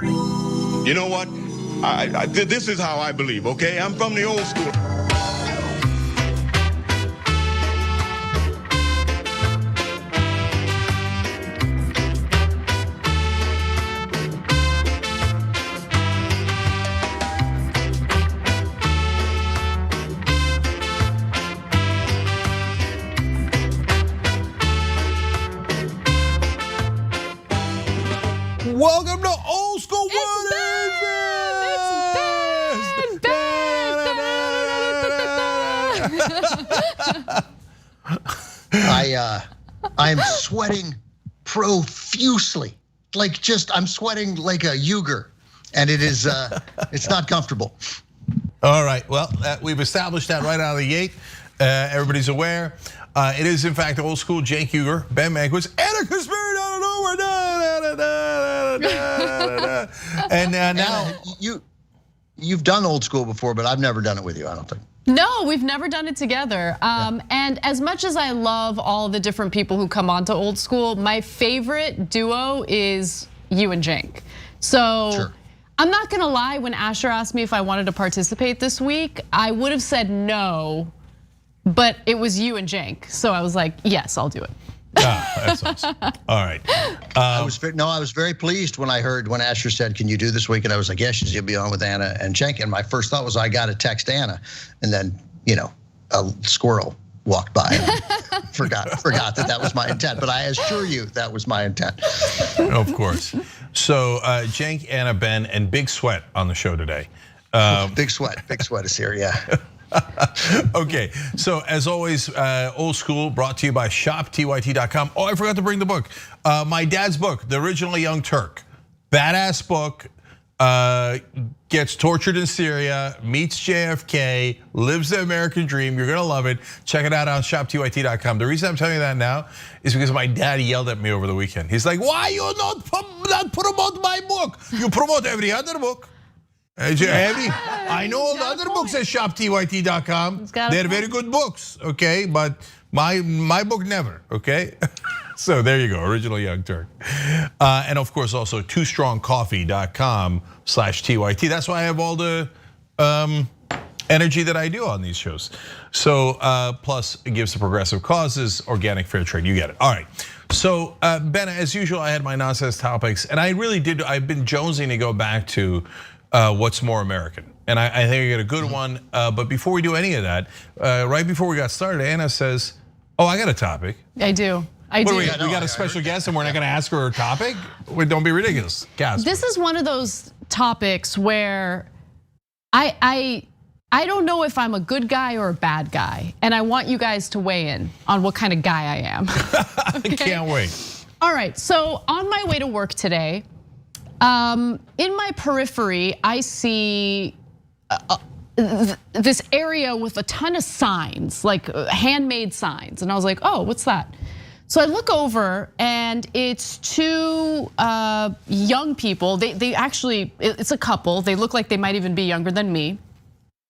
You know what? This is how I believe, okay? I'm from the old school. Welcome to Old School. I'm sweating profusely, I'm sweating like a Uger, and it's not comfortable. All right, well, we've established that right out of the gate. Everybody's aware. It is, in fact, Old School. Jake Huger, Ben Mankiewicz, and a conspiracy out of nowhere. And now you've done Old School before, but I've never done it with you, I don't think. No, we've never done it together. And as much as I love all the different people who come on to Old School, my favorite duo is you and Cenk. So sure. I'm not gonna lie, when Asher asked me if I wanted to participate this week, I would have said no, but it was you and Cenk. So I was like, yes, I'll do it. That's awesome. All right. I was very pleased when Asher said, "Can you do this week?" And I was like, "Yes, you'll be on with Anna and Cenk." And my first thought was, I got to text Anna, and then a squirrel walked by and forgot that was my intent. But I assure you, that was my intent. Of course. So Cenk, Anna, Ben, and Big Sweat on the show today. Big Sweat is here, yeah. Okay, so as always, Old School brought to you by shoptyt.com. Oh, I forgot to bring the book. My dad's book, The Original Young Turk. Badass book, gets tortured in Syria, meets JFK, lives the American dream. You're gonna love it. Check it out on shoptyt.com. The reason I'm telling you that now is because my dad yelled at me over the weekend. He's like, "Why you not promote my book? You promote every other book." I know all the other books at shoptyt.com. They're very good books, okay? But my book never, okay? So there you go, Original Young Turk. And of course also twostrongcoffee.com/TYT. That's why I have all the energy that I do on these shows. So plus it gives to progressive causes, organic fair trade, you get it. All right. So Ben, as usual, I had my nonsense topics, and I've been jonesing to go back to what's more American. And I think I got a good one, but before we do any of that, right before we got started, Anna says, "Oh, I got a topic." I do. We got a special guest and we're not gonna ask her topic? Don't be ridiculous, Casper. This is one of those topics where I don't know if I'm a good guy or a bad guy, and I want you guys to weigh in on what kind of guy I am. Okay? I can't wait. All right, so on my way to work today, in my periphery, I see this area with a ton of signs, like handmade signs. And I was like, oh, what's that? So I look over and it's two young people. They actually, it's a couple. They look like they might even be younger than me.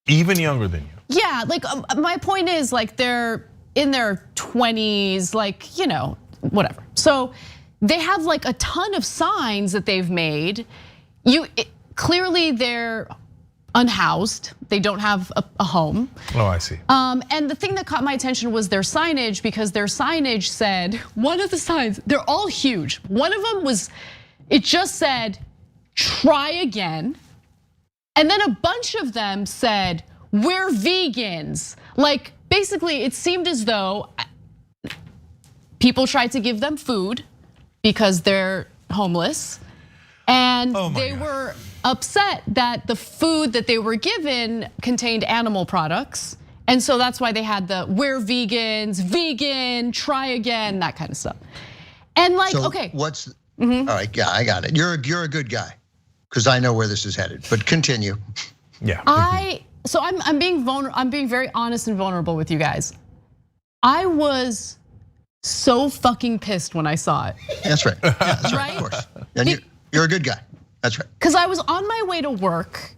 Even younger than you? Yeah, like my point is, like, they're in their 20s, like, whatever. So they have like a ton of signs that they've made. Clearly they're unhoused. They don't have a home. Oh, I see. And the thing that caught my attention was their signage, because their signage said, one of the signs, they're all huge. One of them it just said, "Try again." And then a bunch of them said, "We're vegans." Like, basically it seemed as though people tried to give them food because they're homeless, and they were upset that the food that they were given contained animal products. And so that's why they had the "We're vegans," "vegan," "try again," that kind of stuff. And like, so okay. All right, yeah, I got it. You're a good guy, because I know where this is headed, but continue. Yeah. I'm being very honest and vulnerable with you guys. I was so fucking pissed when I saw it. That's right. Yeah, that's right. Of course. And you're a good guy. That's right. Because I was on my way to work.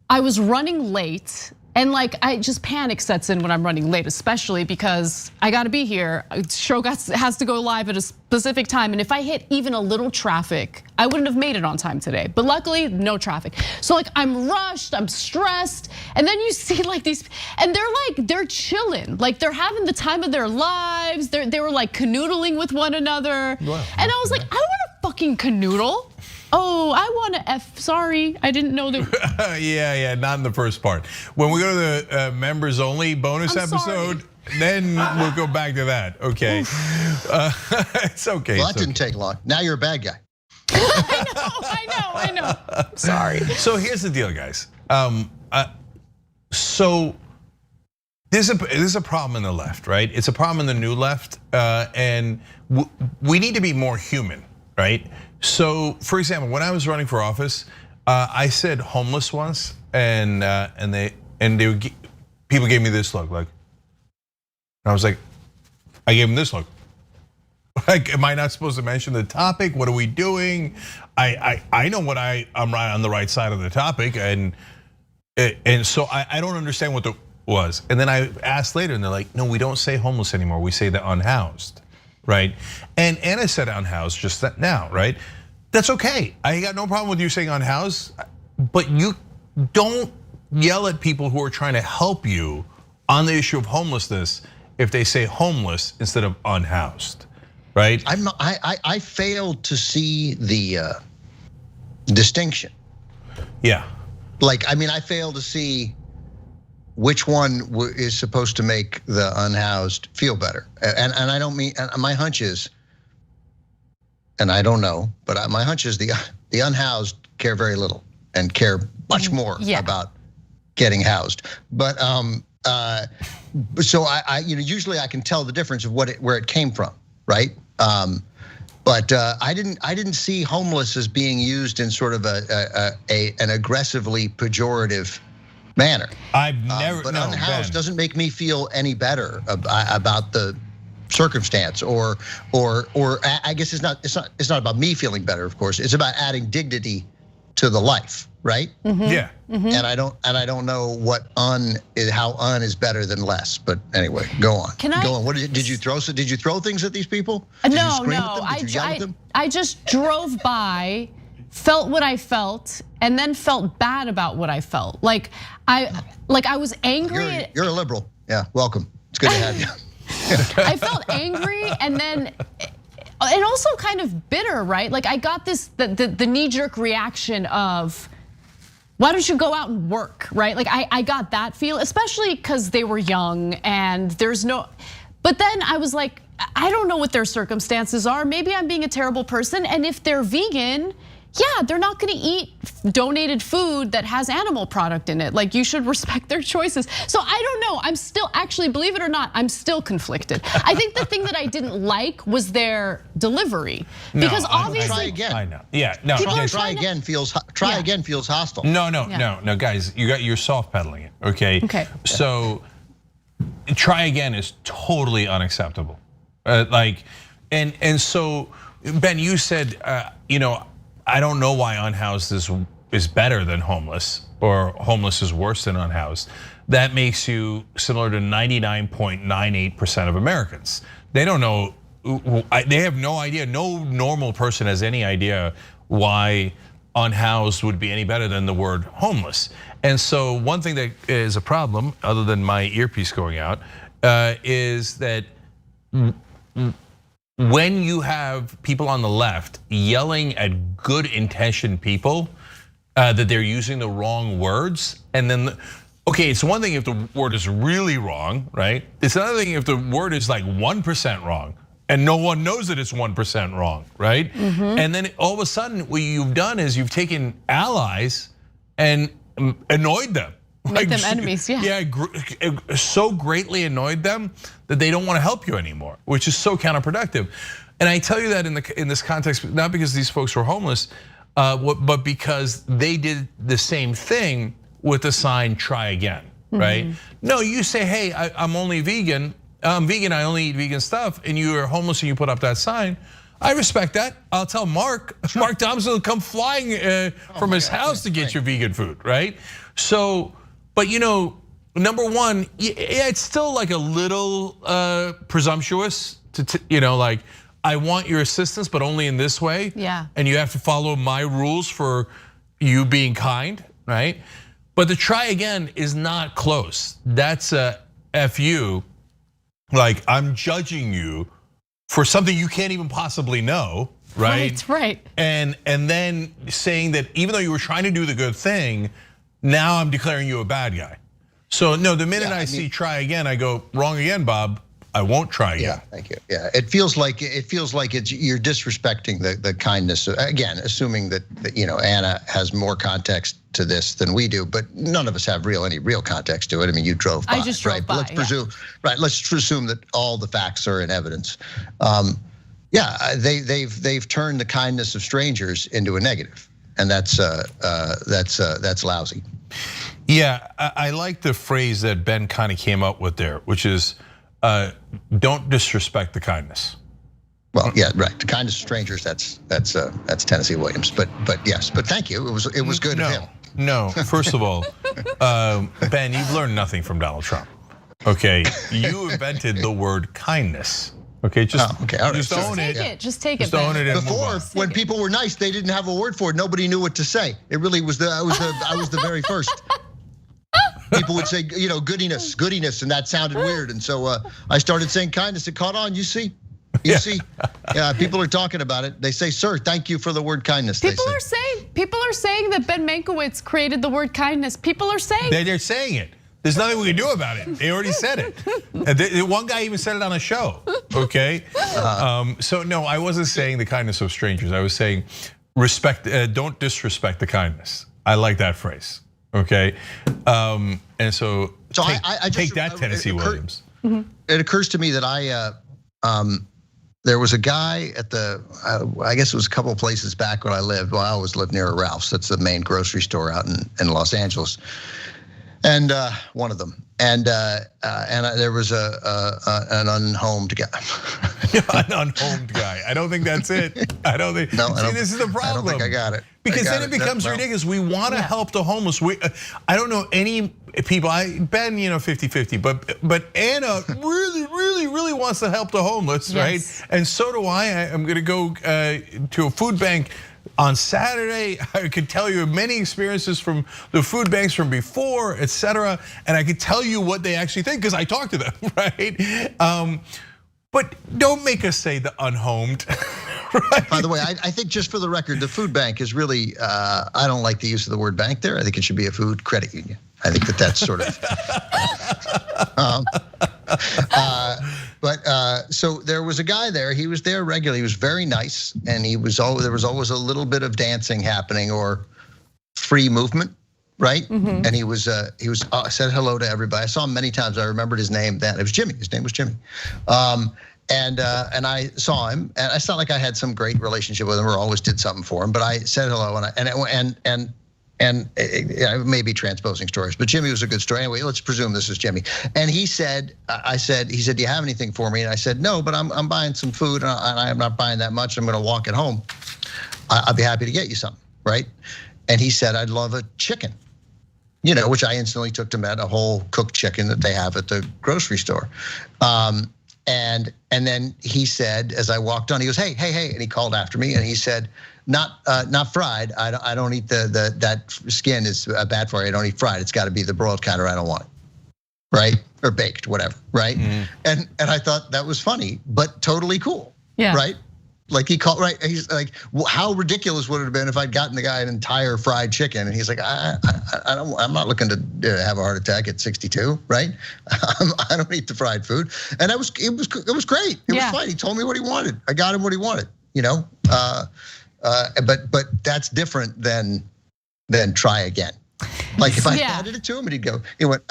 I was running late, And like, I just panic sets in when I'm running late, especially because I gotta be here. Show has to go live at a specific time. And if I hit even a little traffic, I wouldn't have made it on time today. But luckily, no traffic. So like, I'm rushed, I'm stressed. And then you see like these, and they're chilling. Like they're having the time of their lives. They were like canoodling with one another. Wow. And I was like, I don't want to fucking canoodle. Oh, I want to F, sorry, I didn't know that. Yeah, not in the first part. When we go to the members only bonus episode, then we'll go back to that, okay? It's okay. Well, that didn't take long. Now you're a bad guy. I know. Sorry. So here's the deal, guys. So there's a problem in the left, right? It's a problem in the new left, and we need to be more human, right? So, for example, when I was running for office, I said homeless once, and people gave me this look, like, I was like, I gave them this look. Like, am I not supposed to mention the topic? What are we doing? I know what I'm right on the right side of the topic, and so I don't understand what the was. And then I asked later, and they're like, no, we don't say homeless anymore. We say the unhoused. Right, and Anna said unhoused just that now, right? That's okay. I got no problem with you saying unhoused, but you don't yell at people who are trying to help you on the issue of homelessness if they say homeless instead of unhoused, right? I failed to see the distinction. Yeah. Like, I mean, I failed to see which one is supposed to make the unhoused feel better. And I don't mean, and my hunch is, and I don't know, but my hunch is the unhoused care very little and care much more about getting housed. But so I usually I can tell the difference of where it came from, right? But I didn't see homeless as being used in sort of an aggressively pejorative manner. I've never. But unhoused doesn't make me feel any better about the circumstance, or I guess it's not about me feeling better. Of course, it's about adding dignity to the life, right? Mm-hmm. Yeah. Mm-hmm. And I don't know how un is better than less. But anyway, go on. Go on. What did you throw? So did you throw things at these people? No. I just drove by, felt what I felt, and then felt bad about what I felt. Like I was angry. You're a liberal. Yeah, welcome. It's good to have you. I felt angry and also kind of bitter, right? Like I got the knee-jerk reaction of, why don't you go out and work, right? Like I got that feel, especially because they were young and but then I was like, I don't know what their circumstances are. Maybe I'm being a terrible person, and if they're vegan, yeah, they're not gonna eat donated food that has animal product in it. Like, you should respect their choices. So I don't know, I'm still, actually, believe it or not, I'm still conflicted. I think the thing that I didn't like was their delivery. Because obviously- Try again. I know, yeah, no. Try again feels hostile. No, guys, you're soft pedaling it, okay? Okay. So, try again is totally unacceptable. And so, Ben, you said, I don't know why unhoused is better than homeless, or homeless is worse than unhoused. That makes you similar to 99.98% of Americans. They don't know, they have no idea, no normal person has any idea why unhoused would be any better than the word homeless. And so one thing that is a problem, other than my earpiece going out, is that when you have people on the left yelling at good intentioned people that they're using the wrong words, and then, okay, it's one thing if the word is really wrong, right? It's another thing if the word is like 1% wrong and no one knows that it's 1% wrong, right? Mm-hmm. And then all of a sudden what you've done is you've taken allies and annoyed them. Make them enemies, yeah. Yeah, so greatly annoyed them that they don't want to help you anymore, which is so counterproductive. And I tell you that in this context, not because these folks were homeless, but because they did the same thing with the sign "Try Again," right? Mm-hmm. No, you say, "Hey, I'm only vegan. I'm vegan. I only eat vegan stuff," and you are homeless and you put up that sign. I respect that. I'll tell Mark Thompson will come flying from his house to get your vegan food, right? So. But number one, yeah, it's still like a little presumptuous to like, I want your assistance, but only in this way. Yeah. And you have to follow my rules for you being kind, right? But the try again is not close. That's a FU. Like, I'm judging you for something you can't even possibly know, right? Right. And then saying that even though you were trying to do the good thing, now I'm declaring you a bad guy. So no, the minute I see try again, I go, wrong again, Bob. I won't try again. Yeah, thank you. Yeah, it feels like you're disrespecting the kindness. Again, assuming that Anna has more context to this than we do, but none of us have any real context to it. I mean, you drove by. I just drove by. Let's presume that all the facts are in evidence. Yeah, they've turned the kindness of strangers into a negative, and that's lousy. Yeah, I like the phrase that Ben kind of came up with there, which is, don't disrespect the kindness. Well, yeah, right. The kindness of strangers. That's Tennessee Williams. But yes. But thank you. It was good of him. No. First of all, Ben, you've learned nothing from Donald Trump. Okay, you invented the word kindness. Okay, just own it. Just take it. Just own it. Before, when people were nice, they didn't have a word for it. Nobody knew what to say. It really was I was the very first. People would say, goodiness, and that sounded weird. And so I started saying kindness. It caught on. You see, yeah. People are talking about it. They say, "Sir, thank you for the word kindness." People are saying that Ben Mankiewicz created the word kindness. People are saying they're saying it. There's nothing we can do about it. They already said it. One guy even said it on a show. Okay, so no, I wasn't saying the kindness of strangers. I was saying respect. Don't disrespect the kindness. I like that phrase. Okay, and so take that, Tennessee Williams. It occurs to me that there was a guy at I guess it was a couple of places back when I lived. Well, I always lived near a Ralph's. That's the main grocery store out in Los Angeles, and one of them. And there was an unhomed guy. An unhomed guy. I don't think that's it. I don't think. No, this is the problem. I don't think I got it. Because then it becomes ridiculous. We want to help the homeless. I don't know any people. Ben, 50-50, but Anna really wants to help the homeless, right? And so do I. I'm going to go to a food bank on Saturday. I could tell you many experiences from the food banks from before, etc. And I could tell you what they actually think because I talked to them, right? But don't make us say the unhomed. Right. By the way, I think just for the record, the food bank is really, I don't like the use of the word bank there. I think it should be a food credit union. I think that's sort of. So there was a guy there. He was there regularly. He was very nice, and there was always a little bit of dancing happening or free movement, right? And he said hello to everybody. I saw him many times. I remembered his name then. It was Jimmy. His name was Jimmy. And I saw him, and it's not like I had some great relationship with him or always did something for him, but I said hello, and I may be transposing stories, but Jimmy was a good story. Anyway, let's presume this is Jimmy. And he said, he said, do you have anything for me? And I said, no, but I'm buying some food, and I'm not buying that much. I'm gonna walk it home. I'll be happy to get you something, right? And he said, I'd love a chicken. Which I instantly took to mean a whole cooked chicken that they have at the grocery store. And then he said, as I walked on, he goes, hey, and he called after me, and he said, not fried. I don't eat that skin is bad for you. I don't eat fried. It's got to be the broiled kind, or I don't want it, right? Or baked, whatever, right? And I thought that was funny, but totally cool, right? Like he called, right? He's like, how ridiculous would it have been if I'd gotten the guy an entire fried chicken? And he's like, I'm not looking to have a heart attack at 62, right? I don't eat the fried food, and it was great. It was fine. He told me what he wanted. I got him what he wanted. But that's different than try again. Like if I handed it to him and he went,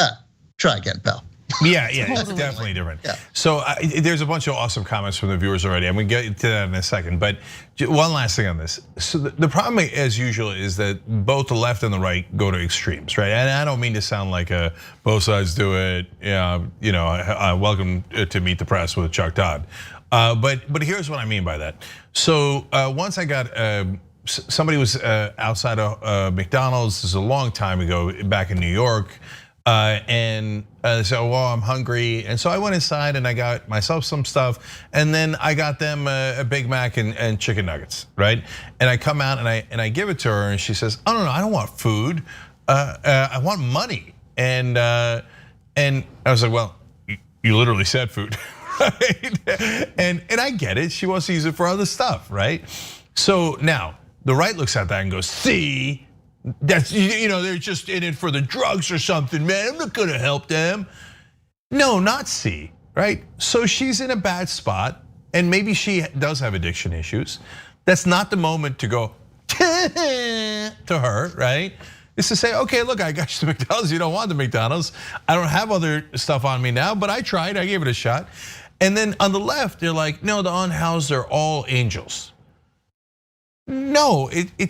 try again, pal. Yeah, it's definitely different. Yeah. So there's a bunch of awesome comments from the viewers already. I'm gonna get to that in a second, but one last thing on this. So the problem, as usual, is that both the left and the right go to extremes, right? And I don't mean to sound like both sides do it. Welcome to Meet the Press with Chuck Todd. But here's what I mean by that. So once I got somebody was outside of McDonald's. This is a long time ago, back in New York. And so, well, I'm hungry. And so I went inside and I got myself some stuff. And then I got them a Big Mac and chicken nuggets, right? And I come out and I give it to her and she says, oh, no, I don't want food. I want money. And I was like, well, you literally said food, right? And I get it. She wants to use it for other stuff, right? So now the right looks at that and goes, see? That's, they're just in it for the drugs or something, man. I'm not gonna help them. No, not C, right? So she's in a bad spot and maybe she does have addiction issues. That's not the moment to go to her, right? It's to say, okay, look, I got you the McDonald's, you don't want the McDonald's. I don't have other stuff on me now, but I tried, I gave it a shot. And then on the left, they're like, no, the unhoused are all angels. No,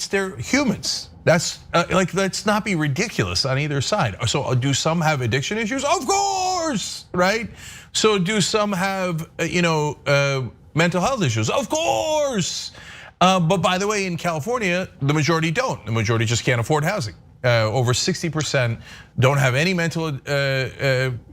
they're humans. That's let's not be ridiculous on either side. So do some have addiction issues? Of course, right? So do some have mental health issues? Of course. But by the way, in California, the majority don't. The majority just can't afford housing. Over 60% don't have any mental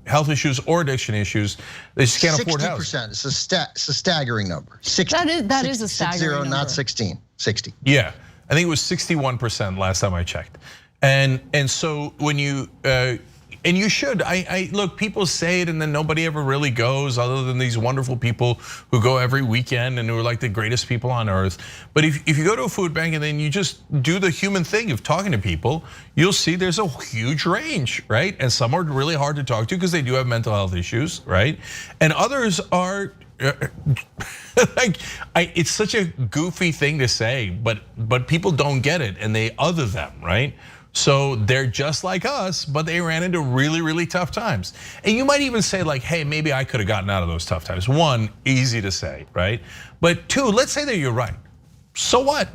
health issues or addiction issues. They just can't afford housing. 60%. It's a staggering number. 60. That is a staggering number. Not 16. 60. Yeah, I think it was 61% last time I checked. And so when you and you should, I look, people say it and then nobody ever really goes, other than these wonderful people who go every weekend and who are like the greatest people on earth. But if you go to a food bank and then you just do the human thing of talking to people, you'll see there's a huge range, right? And some are really hard to talk to because they do have mental health issues, right? And others are it's such a goofy thing to say, but people don't get it and they other them, right? So they're just like us, but they ran into really, really tough times. And you might even say like, hey, maybe I could have gotten out of those tough times. One, easy to say, right? But two, let's say that you're right. So what?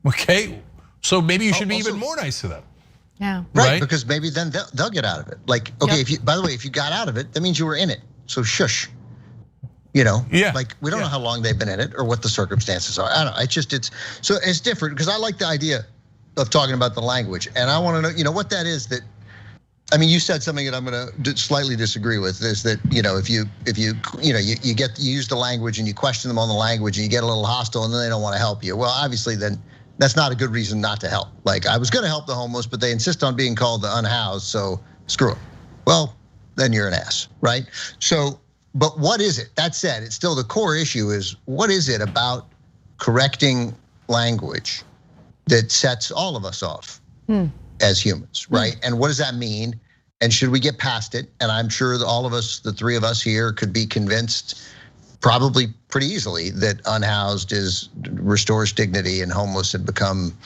Okay, so maybe you should be even more nice to them. Yeah. Right, because maybe then they'll get out of it. Like, okay, by the way, if you got out of it, that means you were in it. So shush. Like we don't know how long they've been in it or what the circumstances are. I don't know. It's different because I like the idea of talking about the language, and I want to know, what that is. That, I mean, you said something that I'm going to slightly disagree with. Is that if you use the language and you question them on the language and you get a little hostile and then they don't want to help you. Well, obviously, then that's not a good reason not to help. Like I was going to help the homeless, but they insist on being called the unhoused, so screw it. Well, then you're an ass, right? So. But what is it? That said, it's still the core issue is what is it about correcting language that sets all of us off as humans, right? And what does that mean? And should we get past it? And I'm sure that all of us, the three of us here, could be convinced probably pretty easily that unhoused restores dignity and homeless had become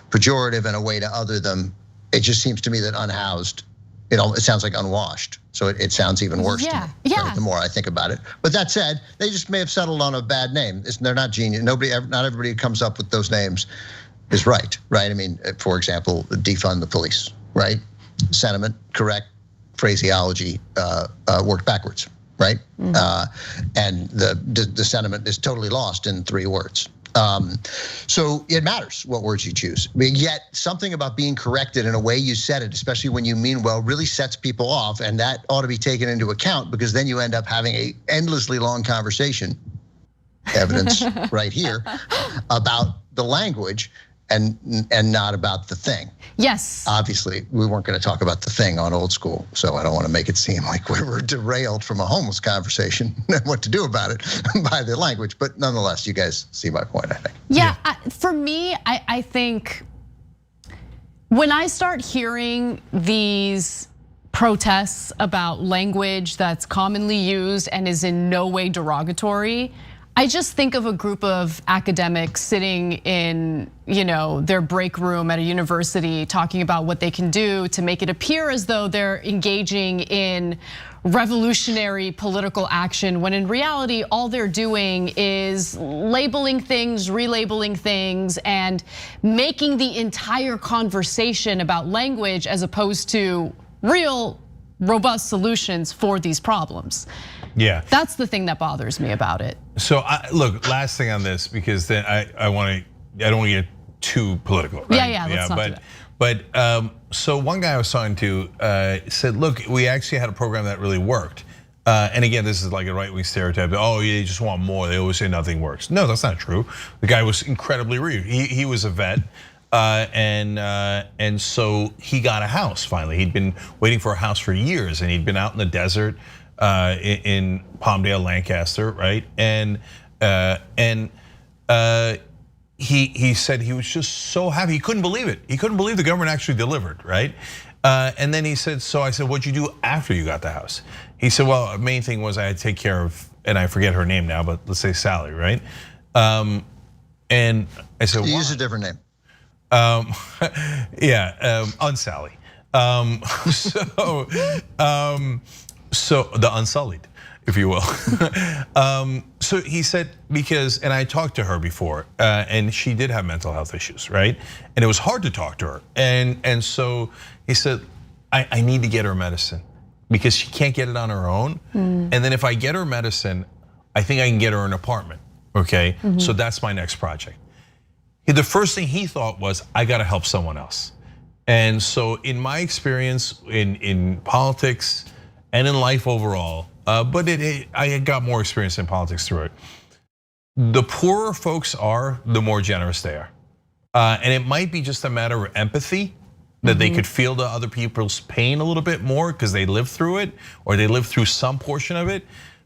pejorative and a way to other them. It just seems to me that unhoused, it sounds like unwashed. So it sounds even worse to me, right, the more I think about it. But that said, they just may have settled on a bad name. They're not genius. Not everybody who comes up with those names is right? I mean, for example, defund the police, right? Sentiment, correct, phraseology worked backwards, right? And the sentiment is totally lost in 3 words. So it matters what words you choose. But yet something about being corrected in a way you said it, especially when you mean well, really sets people off, and that ought to be taken into account because then you end up having a endlessly long conversation, evidence right here, about the language and not about the thing. Yes. Obviously, we weren't going to talk about the thing on Old School, so I don't want to make it seem like we were derailed from a homeless conversation and what to do about it by the language. But nonetheless, you guys see my point, I think. Yeah, for me, I think when I start hearing these protests about language that's commonly used and is in no way derogatory, I just think of a group of academics sitting in, their break room at a university talking about what they can do to make it appear as though they're engaging in revolutionary political action, when in reality, all they're doing is labeling things, relabeling things, and making the entire conversation about language as opposed to real, robust solutions for these problems. Yeah, that's the thing that bothers me about it. So look, last thing on this, because then I don't want to get too political, right? Yeah, let's not do that. But so one guy I was talking to said, look, we actually had a program that really worked. And again, this is like a right-wing stereotype. Oh, they just want more. They always say nothing works. No, that's not true. The guy was incredibly rude. He was a vet, and so he got a house finally. He'd been waiting for a house for years, and he'd been out in the desert in Palmdale, Lancaster, right? And he said he was just so happy. He couldn't believe it. He couldn't believe the government actually delivered, right? And then he said, so I said, what'd you do after you got the house? He said, well, the main thing was I had to take care of, and I forget her name now, but let's say Sally, right? And I said, you use a different name. Yeah, Unsally. So the Unsullied, if you will. So he said, because, and I talked to her before, and she did have mental health issues, right? And it was hard to talk to her. And so he said, I need to get her medicine because she can't get it on her own. And then if I get her medicine, I think I can get her an apartment, okay? So that's my next project. The first thing he thought was, I gotta help someone else. And so in my experience in politics and in life overall, but I got more experience in politics through it. The poorer folks are, the more generous they are. And it might be just a matter of empathy, that they could feel the other people's pain a little bit more because they lived through it or they lived through some portion of it.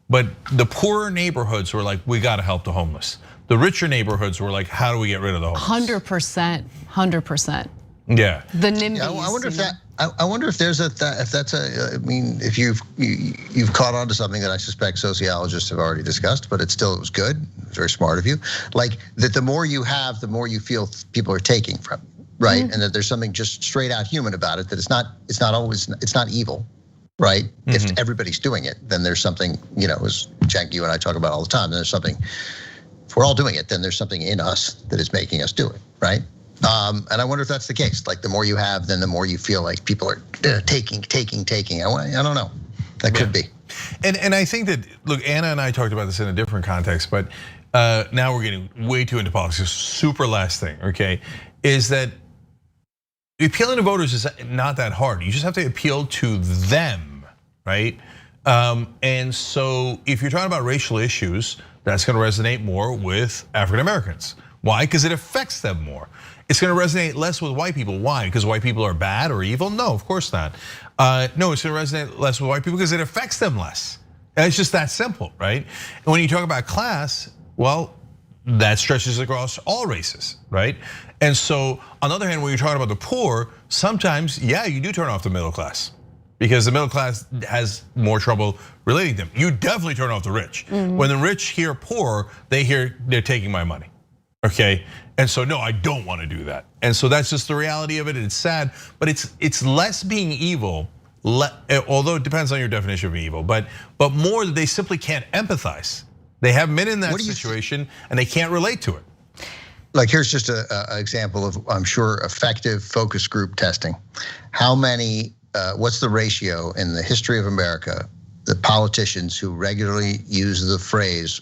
But the poorer neighborhoods were like, we gotta help the homeless. The richer neighborhoods were like, how do we get rid of the homeless? 100%. Yeah. The NIMBYs. Yeah, I wonder if that. I wonder if there's if that's a. I mean, if you've caught on to something that I suspect sociologists have already discussed, but it was good. It was very smart of you. Like that, the more you have, the more you feel people are taking from you, right? And that there's something just straight out human about it. That it's not evil, right? If everybody's doing it, then there's something. As Cenk, you and I talk about all the time. Then there's something. If we're all doing it, then there's something in us that is making us do it, right? And I wonder if that's the case. Like the more you have, then the more you feel like people are taking. I don't know. That could be. And I think that, look, Anna and I talked about this in a different context, but now we're getting way too into politics. Super last thing, okay, is that appealing to voters is not that hard. You just have to appeal to them, right? And so if you're talking about racial issues, that's gonna resonate more with African Americans. Why? Because it affects them more. It's gonna resonate less with white people. Why? Because white people are bad or evil? No, of course not. No, it's gonna resonate less with white people because it affects them less. And it's just that simple, right? And when you talk about class, well, that stretches across all races, right? And so on the other hand, when you're talking about the poor, sometimes, yeah, you do turn off the middle class because the middle class has more trouble relating to them. You definitely turn off the rich. When the rich hear poor, they hear they're taking my money, okay? And so no, I don't want to do that. And so that's just the reality of it. It's sad, but it's less being evil, although it depends on your definition of evil, but more that they simply can't empathize. They haven't been in that situation and they can't relate to it. Like here's just an example of, I'm sure, effective focus group testing. How many, what's the ratio in the history of America, the politicians who regularly use the phrase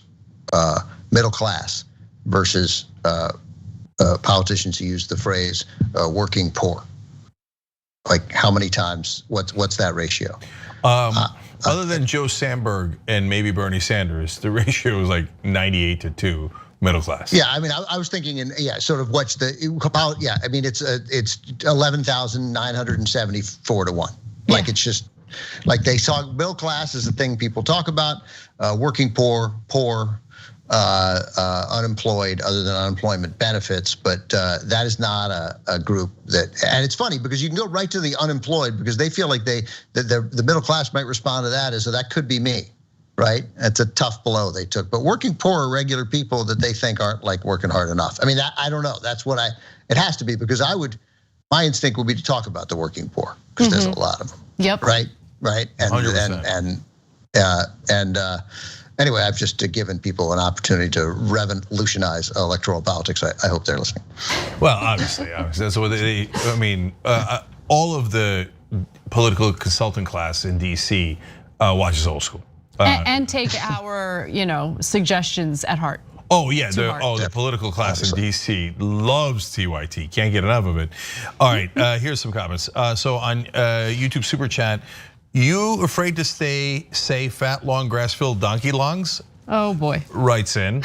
middle class versus politicians who use the phrase working poor? Like how many times, what's that ratio? Other than Joe Sandberg and maybe Bernie Sanders, the ratio is like 98 to 2 middle class. Yeah, I mean, I was thinking sort of what's the, I mean, it's 11,974 to 1. Like it's just, like they saw middle class as a thing people talk about, working poor, unemployed other than unemployment benefits, but that is not a group that, and it's funny because you can go right to the unemployed because they feel like the middle class might respond to that as, so that could be me, right? That's a tough blow they took. But working poor are regular people that they think aren't like working hard enough. I mean, I don't know, that's what it has to be because my instinct would be to talk about the working poor because there's a lot of them. Yep. Right. And 100%. Anyway, I've just given people an opportunity to revolutionize electoral politics. I hope they're listening. Well, obviously, that's what I mean, all of the political consultant class in DC watches Old School. And take our suggestions at heart. Oh yeah, Too hard. the political class in DC loves TYT. Can't get enough of it. All right, here's some comments. So on YouTube Super Chat, you afraid to say fat, long, grass-filled donkey longs? Oh boy. Writes in.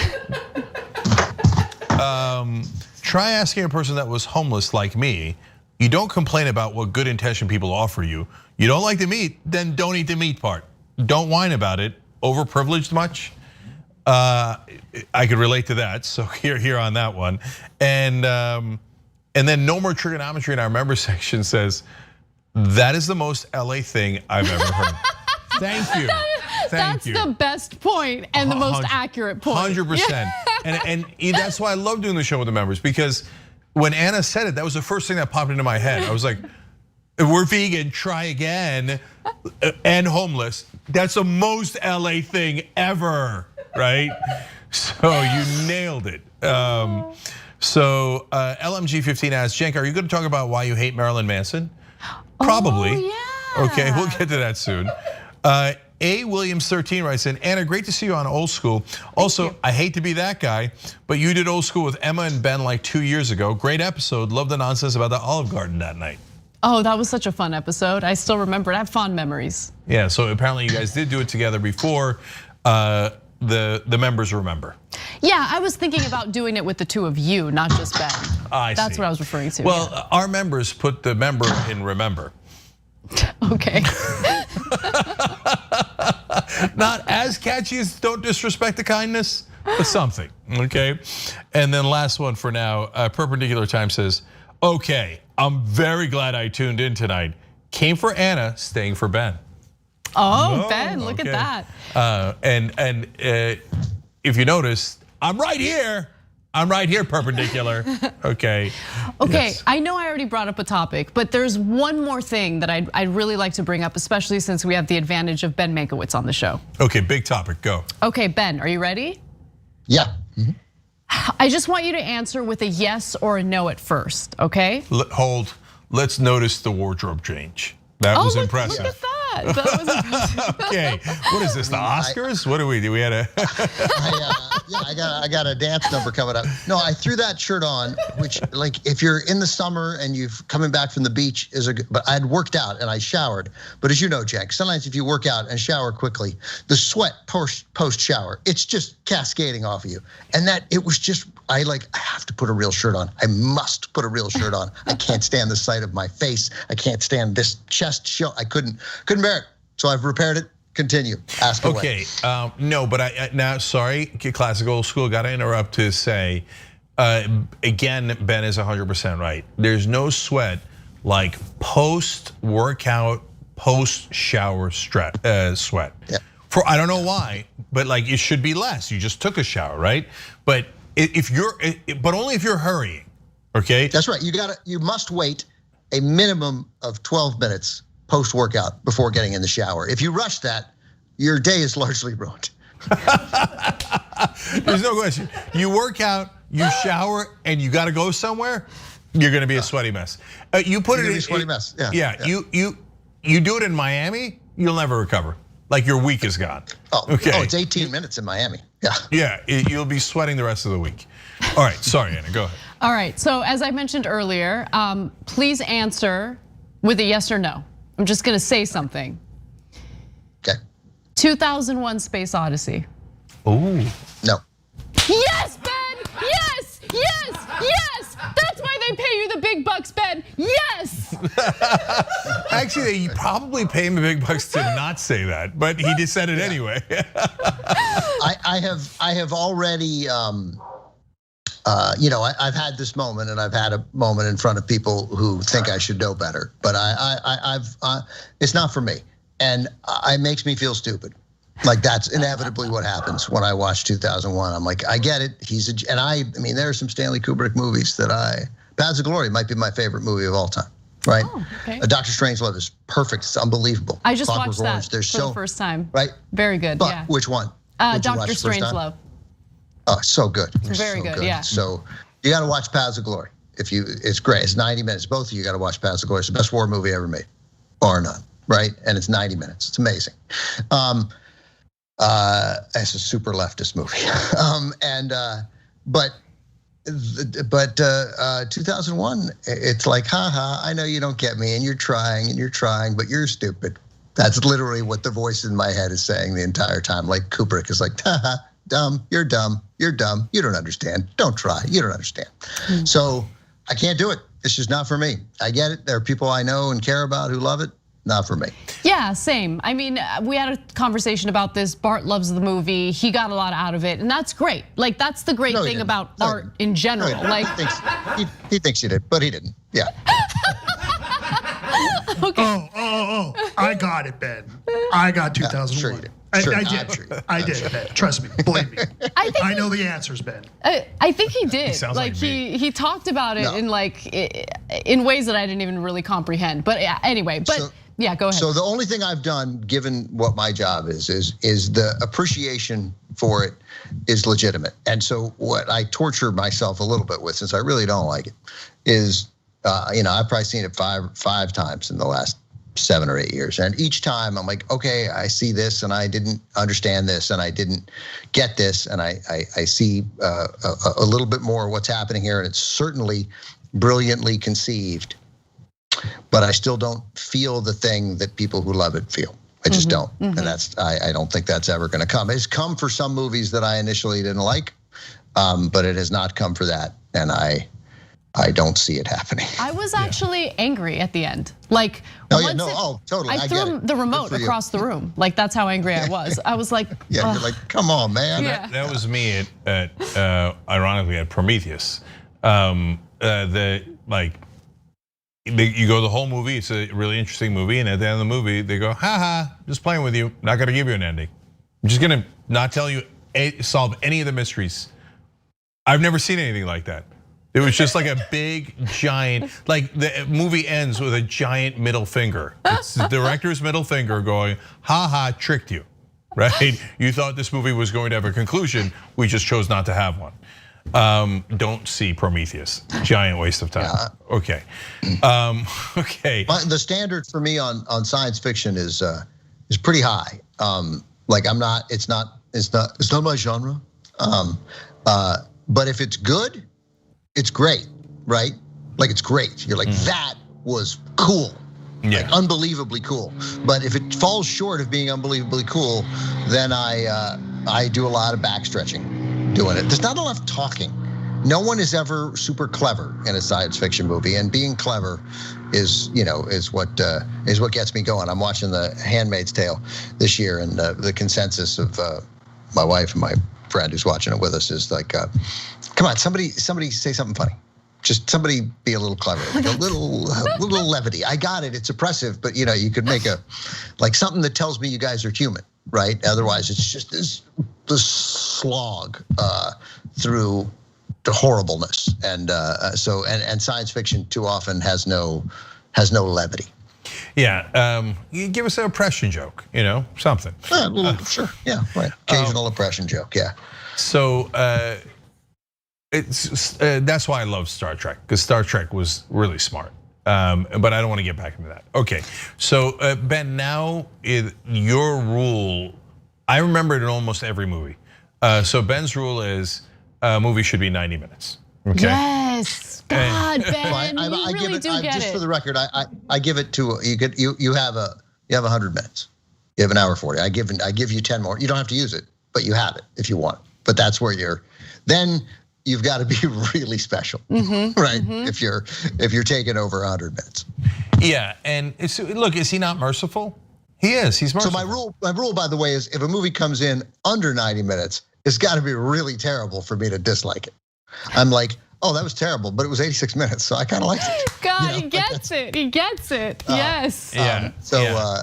Try asking a person that was homeless like me. You don't complain about what good intention people offer you. You don't like the meat, then don't eat the meat part. Don't whine about it. Overprivileged much? I could relate to that. So here on that one, and then No More Trigonometry in our member section says that is the most LA thing I've ever heard. Thank you. That's the best point and the most accurate point. 100%. And that's why I love doing the show with the members, because when Anna said it, that was the first thing that popped into my head. I was like, we're vegan, try again, and homeless. That's the most LA thing ever, right? So you nailed it. So LMG15 asks, Cenk, are you going to talk about why you hate Marilyn Manson? Probably. Oh, yeah. Okay, we'll get to that soon. A Williams 13 writes in, Anna, great to see you on Old School. Also, I hate to be that guy, but you did Old School with Emma and Ben like 2 years ago. Great episode. Love the nonsense about the Olive Garden that night. Oh, that was such a fun episode. I still remember it. I have fond memories. Yeah, so apparently you guys did do it together before. The members remember. Yeah, I was thinking about doing it with the two of you, not just Ben. That's what I was referring to. Well, yeah. Our members put the member in remember. Okay. Not as catchy as Don't Disrespect the Kindness, but something, okay? And then last one for now, Perpendicular Time says, okay, I'm very glad I tuned in tonight. Came for Anna, staying for Ben. Oh, Ben, look at that. And if you notice, I'm right here. I'm right here, Perpendicular. Okay. Okay, yes. I know I already brought up a topic, but there's one more thing that I'd really like to bring up, especially since we have the advantage of Ben Mankiewicz on the show. Okay, big topic, go. Okay, Ben, are you ready? Yeah. I just want you to answer with a yes or a no at first, okay? Hold, let's notice the wardrobe change. That was impressive. Look at that. That was impressive. Okay, what is this, the Oscars? What do we do? We had a. I got a dance number coming up. No, I threw that shirt on, which like if you're in the summer and you've coming back from the beach but I'd worked out and I showered. But as you know, Cenk, sometimes if you work out and shower quickly, the sweat post shower, it's just cascading off of you. And it was just, I have to put a real shirt on. I must put a real shirt on. I can't stand the sight of my face. I can't stand this chest show. I couldn't bear it. So I've repaired it. Continue. Ask away. Okay, no, but now sorry, Classic Old School. Got to interrupt to say, again, Ben is 100% right. There's no sweat like post-workout, post-shower sweat. Yeah. I don't know why, but like it should be less. You just took a shower, right? But but only if you're hurrying. Okay. That's right. You must wait a minimum of 12 minutes post-workout before getting in the shower. If you rush that, your day is largely ruined. There's no question. You work out, you shower, and you got to go somewhere. You're going to be a sweaty mess. You put it in a sweaty mess. Yeah. You do it in Miami, you'll never recover. Like your week is gone. Okay. It's 18 minutes in Miami. Yeah. Yeah, you'll be sweating the rest of the week. All right, sorry, Anna, go ahead. All right, so as I mentioned earlier, please answer with a yes or no. I'm just gonna say something. Okay. 2001 Space Odyssey. Ooh. No. Yes, Ben, yes, yes, yes. That's why they pay you the big bucks, Ben, yes. Actually, they probably pay him the big bucks to not say that, but he just said it anyway. I have already, I've had this moment, and I've had a moment in front of people who think I should know better, but it's not for me, and it makes me feel stupid. Like that's inevitably what happens when I watch 2001. I'm like, I get it. I mean, there are some Stanley Kubrick movies that Paths of Glory might be my favorite movie of all time. Right, oh, okay. Dr. Strangelove is perfect. It's unbelievable. I just watched that for the first time. Right, very good. But yeah. which one? Dr. Strangelove. Oh, so good. Very good. Yeah. So you got to watch Paths of Glory. It's great. It's 90 minutes. Both of you got to watch Paths of Glory. It's the best war movie ever made, bar none. Right, and it's 90 minutes. It's amazing. It's a super leftist movie, but 2001, it's like, haha, I know you don't get me, and you're trying, but you're stupid. That's literally what the voice in my head is saying the entire time. Like Kubrick is like, haha, dumb, you're dumb, you don't understand, don't try, you don't understand. So I can't do it. It's just not for me. I get it. There are people I know and care about who love it. Not for me. Yeah, same. I mean, we had a conversation about this. Bart loves the movie. He got a lot out of it, and that's great. Like, that's the great thing about art in general. Like, he thinks he did, but he didn't. Yeah. Okay. Oh, I got it, Ben. I got 2001. Sure you did. I did, Ben. Trust me, believe me. I know the answers, Ben. I think he did. sounds Like me. he talked about it in ways that I didn't even really comprehend. But anyway, yeah, go ahead. So the only thing I've done, given what my job is the appreciation for it is legitimate. And so what I torture myself a little bit with, since I really don't like it, is I've probably seen it five times in the last 7 or 8 years. And each time I'm like, okay, I see this and I didn't understand this and I didn't get this. And I see a little bit more of what's happening here. And it's certainly brilliantly conceived, but I still don't feel the thing that people who love it feel. I just don't. And I don't think that's ever gonna come. It's come for some movies that I initially didn't like, but it has not come for that. And I don't see it happening. I was actually angry at the end. Like, totally. I threw the remote across the room. Like, that's how angry I was. I was like, yeah, you're like, come on, man. Yeah. That was me at ironically at Prometheus. You go the whole movie. It's a really interesting movie, and at the end of the movie, they go, "Ha, just playing with you. Not gonna give you an ending. I'm just gonna not tell you solve any of the mysteries." I've never seen anything like that. It was just like a big giant, like the movie ends with a giant middle finger. It's the director's middle finger going, "Ha, tricked you." Right? You thought this movie was going to have a conclusion. We just chose not to have one. Don't see Prometheus. Giant waste of time. Yeah. Okay. Okay. The standard for me on science fiction is pretty high. Like it's not my genre. But if it's good, it's great, right? Like it's great. You're like, that was cool. Yeah. Like unbelievably cool. But if it falls short of being unbelievably cool, then I do a lot of backstretching doing it. There's not enough talking. No one is ever super clever in a science fiction movie, and being clever is what gets me going. I'm watching The Handmaid's Tale this year, and the consensus of my wife and my friend who's watching it with us is like, come on, somebody say something funny. Just somebody be a little clever, like a little levity. I got it. It's oppressive, but you could make something that tells me you guys are human, right? Otherwise, it's just this slog through the horribleness, and science fiction too often has no levity. Yeah, you give us an oppression joke, something. Sure, yeah, right. Occasional oppression joke, yeah. So that's why I love Star Trek, because Star Trek was really smart. But I don't want to get back into that. Okay, so Ben, now your rule, I remember it in almost every movie. So Ben's rule is a movie should be 90 minutes. Okay. Yes, God, Ben, you really do get it. Just for the record, I give it to you have 100 minutes. You have an hour 40. I give you 10 more. You don't have to use it, but you have it if you want. But that's where then you've got to be really special, right? If you're taking over 100 minutes. Yeah, and look, is he not merciful? He is. He's merciful. So my rule, by the way, is if a movie comes in under 90 minutes, it's got to be really terrible for me to dislike it. I'm like, oh, that was terrible, but it was 86 minutes, so I kind of liked it. God, he gets it. He gets it. Yes. Yeah.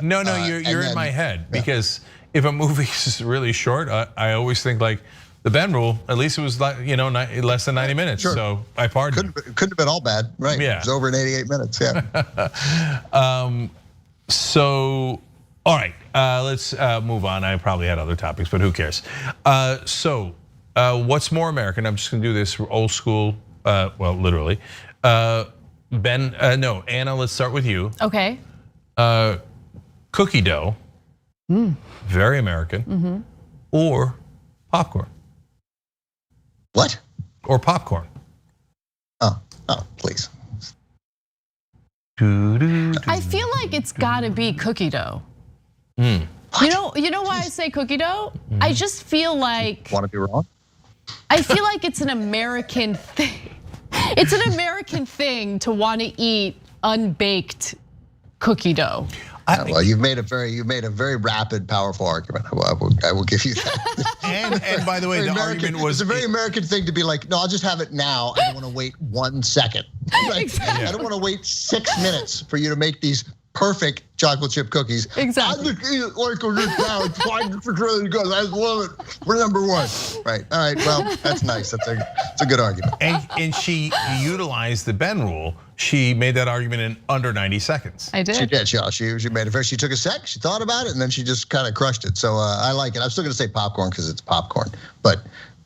No, you're in my head, because if a movie is really short, I always think like the Ben rule. At least it was like less than 90 minutes. Sure. So I pardon. Couldn't have been all bad, right? Yeah. It was over in 88 minutes. Yeah. So. All right, let's move on. I probably had other topics, but who cares? What's more American? I'm just gonna do this old school, well, literally. Ben, no, Anna, let's start with you. Okay. Cookie dough, very American. or popcorn? What? Or popcorn? Oh, please. I feel like it's got to be cookie dough. You know why I say cookie dough? I just feel like. Want to be wrong? I feel like it's an American thing. It's an American thing to want to eat unbaked cookie dough. Well, you've made a very rapid, powerful argument. I will give you that. And by the way, the argument was it's a very American thing to be like, no, I'll just have it now. I don't want to wait 1 second. Right? Exactly. I don't want to wait 6 minutes for you to make these perfect chocolate chip cookies. Exactly. I just eat it like this now. It's fine. It's really good. I love it. We're number one. Right. All right. Well, that's nice. It's a good argument. And she utilized the Ben rule. She made that argument in under 90 seconds. I did. She did. She made it. She took a sec. She thought about it, and then she just kind of crushed it. So I like it. I'm still going to say popcorn because it's popcorn, but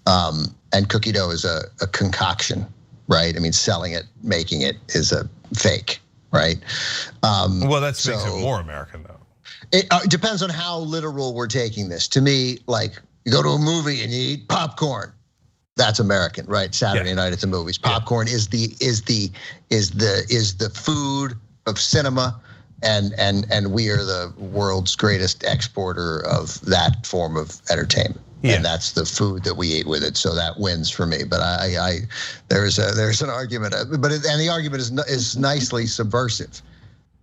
and cookie dough is a concoction, right? I mean, selling it, making it is a fake, right? Well, that makes it more American, though. It depends on how literal we're taking this. To me, like you go to a movie and you eat popcorn. That's American, right? Saturday night at the movies. Popcorn is the food of cinema, and we are the world's greatest exporter of that form of entertainment. Yeah. And that's the food that we eat with it. So that wins for me. But there's an argument, and the argument is nicely subversive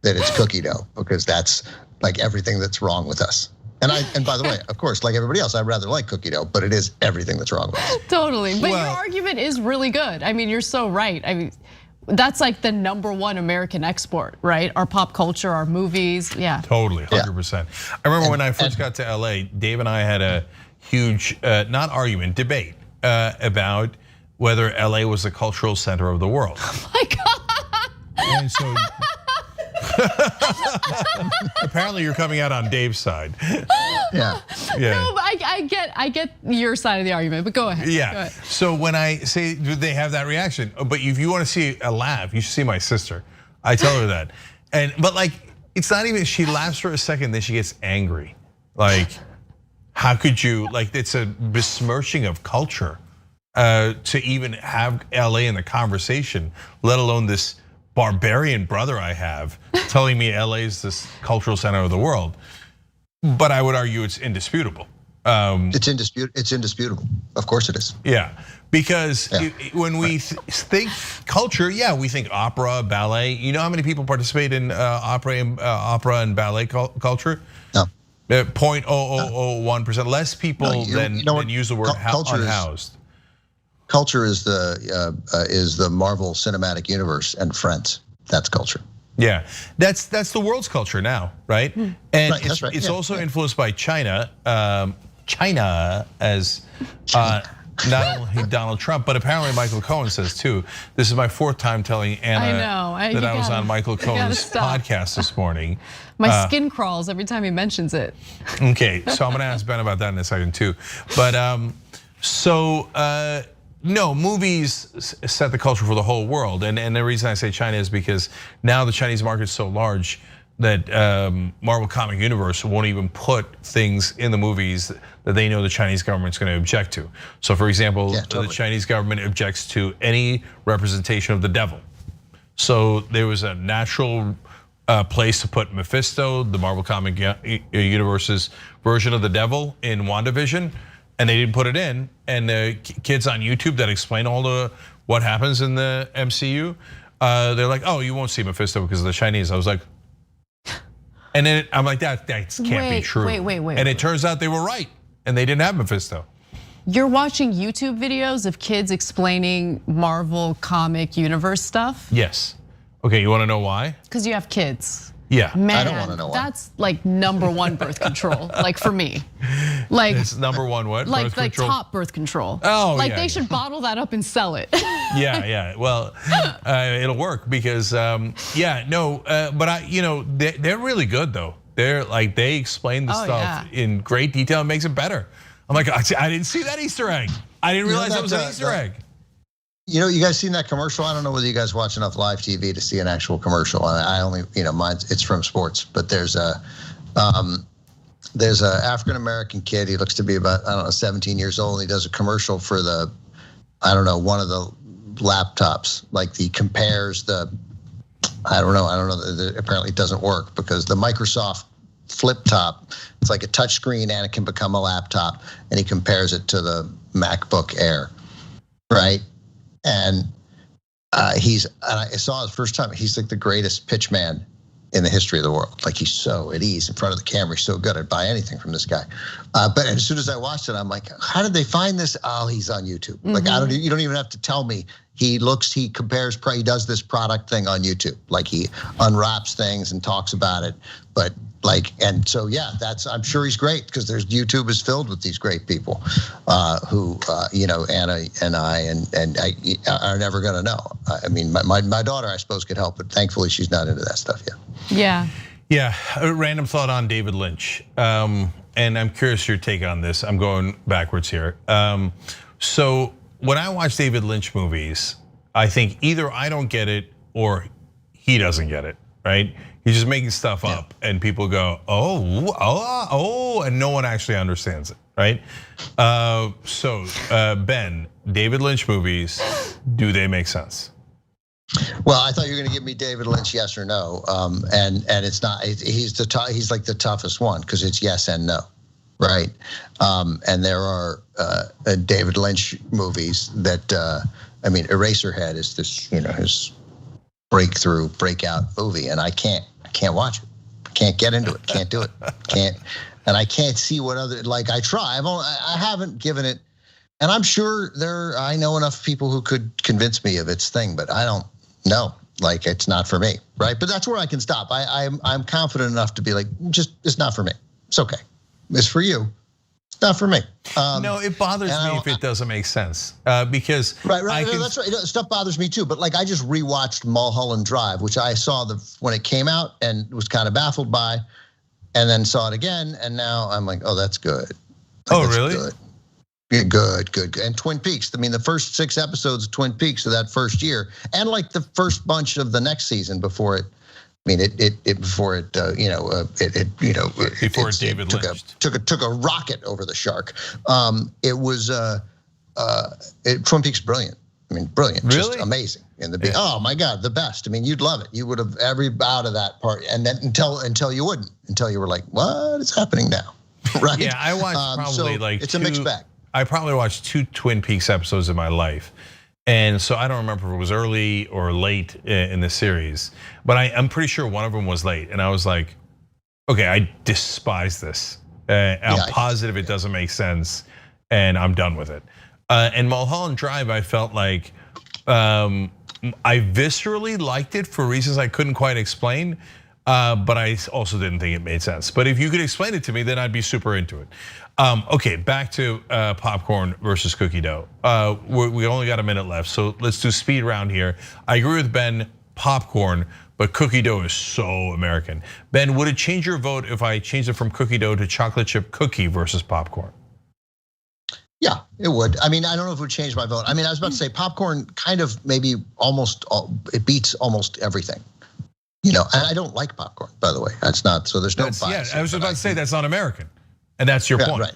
that it's cookie dough because that's like everything that's wrong with us. And by the way, of course, like everybody else, I rather like cookie dough, but it is everything that's wrong with it. Totally, but your argument is really good. I mean, you're so right. I mean, that's like the #1 American export, right? Our pop culture, our movies, yeah. Totally, 100%. I remember when I first got to LA, Dave and I had a huge, not argument, debate about whether LA was the cultural center of the world. Oh my God. And so, apparently you're coming out on Dave's side. Yeah. No, but I get your side of the argument, but go ahead. Yeah. Go ahead. So when I say, do they have that reaction? But if you want to see a laugh, you should see my sister. I tell her that. But like, it's not even, she laughs for a second, then she gets angry. Like, how could you, like it's a besmirching of culture to even have LA in the conversation, let alone this barbarian brother I have telling me LA is this cultural center of the world. But I would argue it's indisputable. It's indisputable. Of course it is. Yeah, because when we think culture, we think opera, ballet. You know how many people participate in opera and ballet culture? No. 0.0001%. Less people than use the word unhoused. Culture is the Marvel Cinematic Universe and Friends. That's culture. Yeah, that's the world's culture now, right? And it's also influenced by China. China as not only Donald Trump, but apparently Michael Cohen says too. This is my 4th time telling Anna that I was on Michael Cohen's podcast this morning. My skin crawls every time he mentions it. Okay, so I'm gonna ask Ben about that in a second too. But no, movies set the culture for the whole world. And the reason I say China is because now the Chinese market is so large that Marvel Comic Universe won't even put things in the movies that they know the Chinese government's gonna object to. So for example, the Chinese government objects to any representation of the devil. So there was a natural place to put Mephisto, the Marvel Comic Universe's version of the devil in WandaVision. And they didn't put it in, and the kids on YouTube that explain what happens in the MCU, they're like, "Oh, you won't see Mephisto because of the Chinese." I was like, and then I'm like, that can't be true. Wait. And it turns out they were right, and they didn't have Mephisto. You're watching YouTube videos of kids explaining Marvel Comic Universe stuff? Yes. Okay, you want to know why? Because you have kids. Yeah, man, I don't want to know why. That's like #1 birth control, like for me. Like it's #1 what? Like birth control? top birth control. Oh, like they should bottle that up and sell it. Yeah. Well, it'll work because but they're really good though. They're like they explain the stuff in great detail. It makes it better. I'm like, I didn't see that Easter egg. I didn't realize that was an Easter egg. You guys seen that commercial? I don't know whether you guys watch enough live TV to see an actual commercial. I only, it's from sports, but there's there's an African-American kid. He looks to be about, 17 years old. And he does a commercial for one of the laptops. Like he compares apparently it doesn't work because the Microsoft flip top, it's like a touch screen and it can become a laptop, and he compares it to the MacBook Air, right? And I saw his first time, he's like the greatest pitch man in the history of the world. Like he's so at ease in front of the camera. He's so good. I'd buy anything from this guy. But as soon as I watched it, I'm like, how did they find this? Oh, he's on YouTube. Like you don't even have to tell me. He compares, he does this product thing on YouTube. Like he unwraps things and talks about it. But and so yeah, I'm sure he's great because YouTube is filled with these great people who Anna and I are never gonna know. I mean, my daughter I suppose could help, but thankfully she's not into that stuff yet. Yeah. A random thought on David Lynch, and I'm curious your take on this. I'm going backwards here. So when I watch David Lynch movies, I think either I don't get it or he doesn't get it, right? He's just making stuff up and people go, oh, and no one actually understands it, right? So Ben, David Lynch movies, do they make sense? Well, I thought you were going to give me David Lynch, yes or no, and it's not. He's like the toughest one because it's yes and no, right? And there are David Lynch movies that Eraserhead is this, his breakout movie, and I can't watch it, can't get into it, can't do it, and I can't see what other I try. I haven't given it, and I'm sure I know enough people who could convince me of its thing, but I don't know. It's not for me, right? But that's where I can stop. I'm confident enough to be like, it's not for me. It's okay. It's for you. It's not for me. No, it bothers me if it doesn't make sense because right. That's right. Stuff bothers me too. But I just rewatched Mulholland Drive, which I saw when it came out and was kind of baffled by, and then saw it again, and now I'm like, oh, that's good. That's really? Good. Yeah, good. And Twin Peaks. I mean, the first 6 episodes of Twin Peaks of that first year, and the first bunch of the next season before it. I mean, before David Lynch took a rocket over the shark. It was Twin Peaks brilliant. I mean, brilliant, really? Just amazing. Oh my God, the best. I mean, you'd love it. You would have every bout of that part, and then until you wouldn't, until you were like, what is happening now, right? Yeah, I watched probably it's a mixed bag. I probably watched 2 Twin Peaks episodes in my life. And so I don't remember if it was early or late in the series, but I'm pretty sure one of them was late. And I was like, okay, I despise this. I'm positive it doesn't make sense and I'm done with it. And Mulholland Drive, I felt like I viscerally liked it for reasons I couldn't quite explain, but I also didn't think it made sense. But if you could explain it to me, then I'd be super into it. Okay, back to popcorn versus cookie dough. We only got a minute left, so let's do speed round here. I agree with Ben, popcorn, but cookie dough is so American. Ben, would it change your vote if I changed it from cookie dough to chocolate chip cookie versus popcorn? Yeah, it would. I mean, I don't know if it would change my vote. I mean, I was about to say popcorn kind of maybe it beats almost everything. And I don't like popcorn, by the way. That's not, so there's no bias. Yeah, I was about to say that's not American. And that's your point. Right,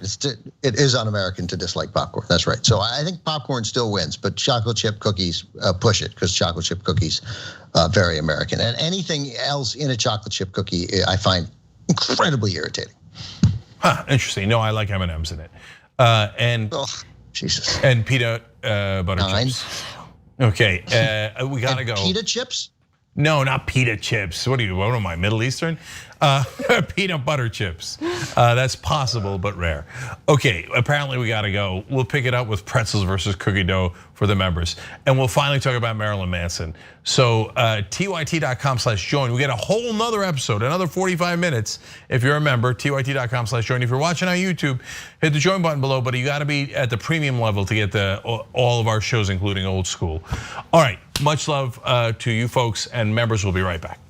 it is un-American to dislike popcorn, that's right. So I think popcorn still wins, but chocolate chip cookies push it because chocolate chip cookies very American. And anything else in a chocolate chip cookie I find incredibly irritating. Interesting, no, I like M&Ms in it. And Jesus. And peanut butter chips. Okay, we gotta go. Pita chips? No, not pita chips. What am I, Middle Eastern? Peanut butter chips. That's possible, but rare. Okay, apparently we gotta go. We'll pick it up with pretzels versus cookie dough for the members. And we'll finally talk about Marilyn Manson. So tyt.com/join. We get a whole nother episode, another 45 minutes. If you're a member, tyt.com/join. If you're watching on YouTube, hit the join button below, but you gotta be at the premium level to get all of our shows, including Old School. All right, much love to you folks, and members will be right back.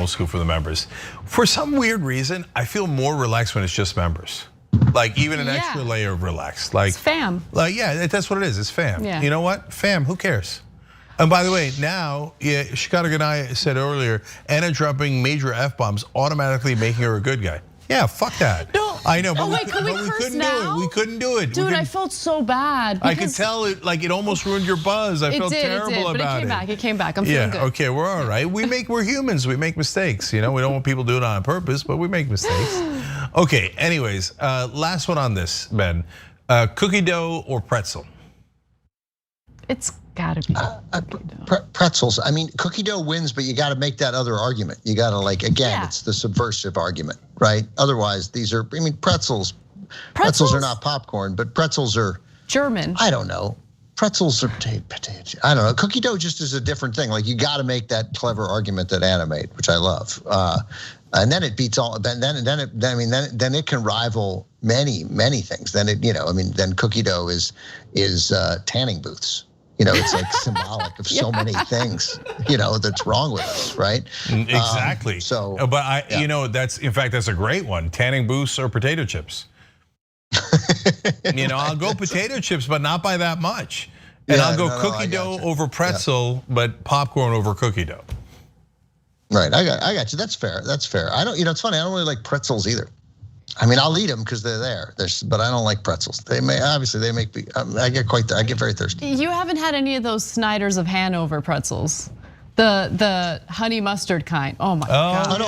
Old School for the members. For some weird reason, I feel more relaxed when it's just members. Like even an extra layer of relaxed. Like it's fam. Like yeah, that's what it is. It's fam. Yeah. You know what? Fam. Who cares? And by the way, now, Chicago Ganai said earlier, Anna dropping major F-bombs automatically making her a good guy. Yeah, fuck that. No. I know, but, wait, can we curse couldn't now? do it. We couldn't do it. Dude, I felt so bad. I could tell it, like it almost ruined your buzz. I felt terrible but about it. But it came back. I'm feeling good. Okay, we're all right. We're humans. We make mistakes. You know, we don't want people doing it on purpose, but we make mistakes. Okay. Anyways, last one on this, Ben. Cookie dough or pretzel? It's gotta be pretzels. I mean, cookie dough wins, but you got to make that other argument. You got to it's the subversive argument, right? Otherwise, these are. I mean, pretzels. Pretzels are not popcorn, but pretzels are German. I don't know. Pretzels are potato. I don't know. Cookie dough just is a different thing. Like you got to make that clever argument that Anna made, which I love. And then it beats all. Then it can rival many things. Then then cookie dough is tanning booths. It's like symbolic of so many things, that's wrong with us, right? Exactly. But that's a great one. Tanning booths or potato chips. I'll go potato chips, but not by that much. And I'll go cookie dough over pretzel, but popcorn over cookie dough. Right, I got you. That's fair. I don't. It's funny. I don't really like pretzels either. I mean, I'll eat them because they're there. But I don't like pretzels. They make me. I get very thirsty. You haven't had any of those Snyder's of Hanover pretzels, the honey mustard kind. Oh my God!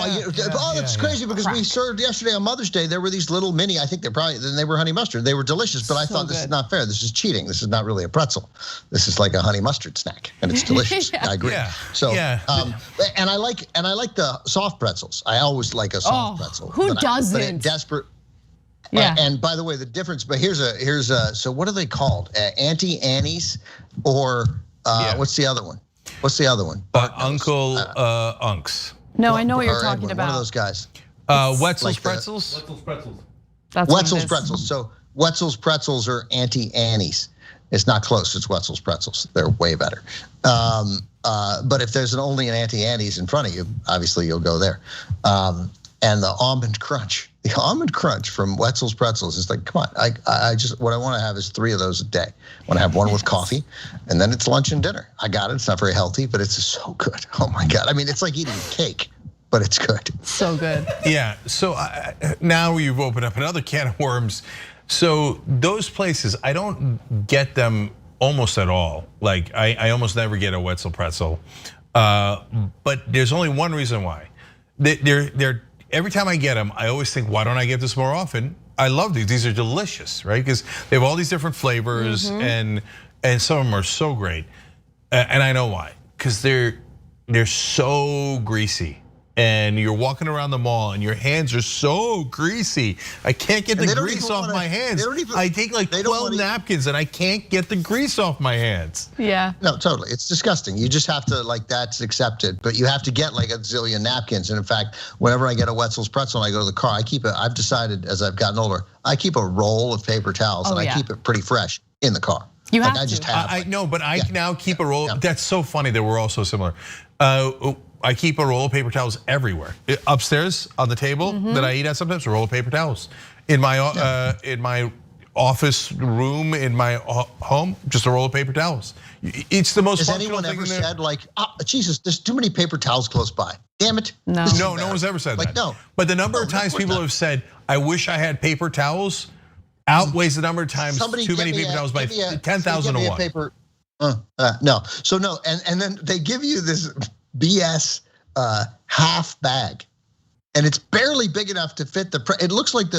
That's crazy because we served yesterday on Mother's Day. There were these little mini. I think they were honey mustard. They were delicious, but I thought this is not fair. This is cheating. This is not really a pretzel. This is like a honey mustard snack, and it's delicious. I agree. Yeah. So, and I like the soft pretzels. I always like a soft pretzel. Who doesn't? Desperate. Yeah. And by the way, the difference. But here's a. So what are they called? Auntie Annie's or what's the other one? What's the other one? Uncle Unks. No, I know what you're talking about. One of those guys. Wetzel's Pretzels? Wetzel's Pretzels. That's Wetzel's Pretzels. So Wetzel's Pretzels are Auntie Annie's. It's not close. It's Wetzel's Pretzels. They're way better. But if there's only an Auntie Annie's in front of you, obviously you'll go there. And the almond crunch. The almond crunch from Wetzel's Pretzels is like, come on, what I want to have is 3 of those a day. I want to have one with coffee, and then it's lunch and dinner. I got it. It's not very healthy, but it's so good. Oh my God. I mean, it's like eating cake, but it's good. So good. Yeah. So now you've opened up another can of worms. So those places, I don't get them almost at all. Like I almost never get a Wetzel pretzel, but there's only one reason why. They're every time I get them, I always think, why don't I get this more often? I love these. These are delicious, right? Because they have all these different flavors, and some of them are so great. And I know why. Because they're so greasy. And you're walking around the mall and your hands are so greasy. I can't get the grease off my hands. I take like 12 napkins and I can't get the grease off my hands. Yeah. No, totally. It's disgusting. You just have to, that's accepted. But you have to get like a zillion napkins. And in fact, whenever I get a Wetzel's pretzel and I go to the car, I've decided as I've gotten older, I keep a roll of paper towels and I keep it pretty fresh in the car. You have I just to. have. I know, but I now keep a roll. That's so funny that we're all so similar. I keep a roll of paper towels everywhere. Upstairs on the table that I eat at sometimes, a roll of paper towels. In my office room, in my home, just a roll of paper towels. It's the most functional thing. Has anyone ever said like, Jesus, there's too many paper towels close by? Damn it. No. No one's ever said that. No. But the number of times people have said, I wish I had paper towels, outweighs the number of times too many paper towels by 10,000 to 1. No, so no, and then they give you this BS half bag, and it's barely big enough to fit it looks like the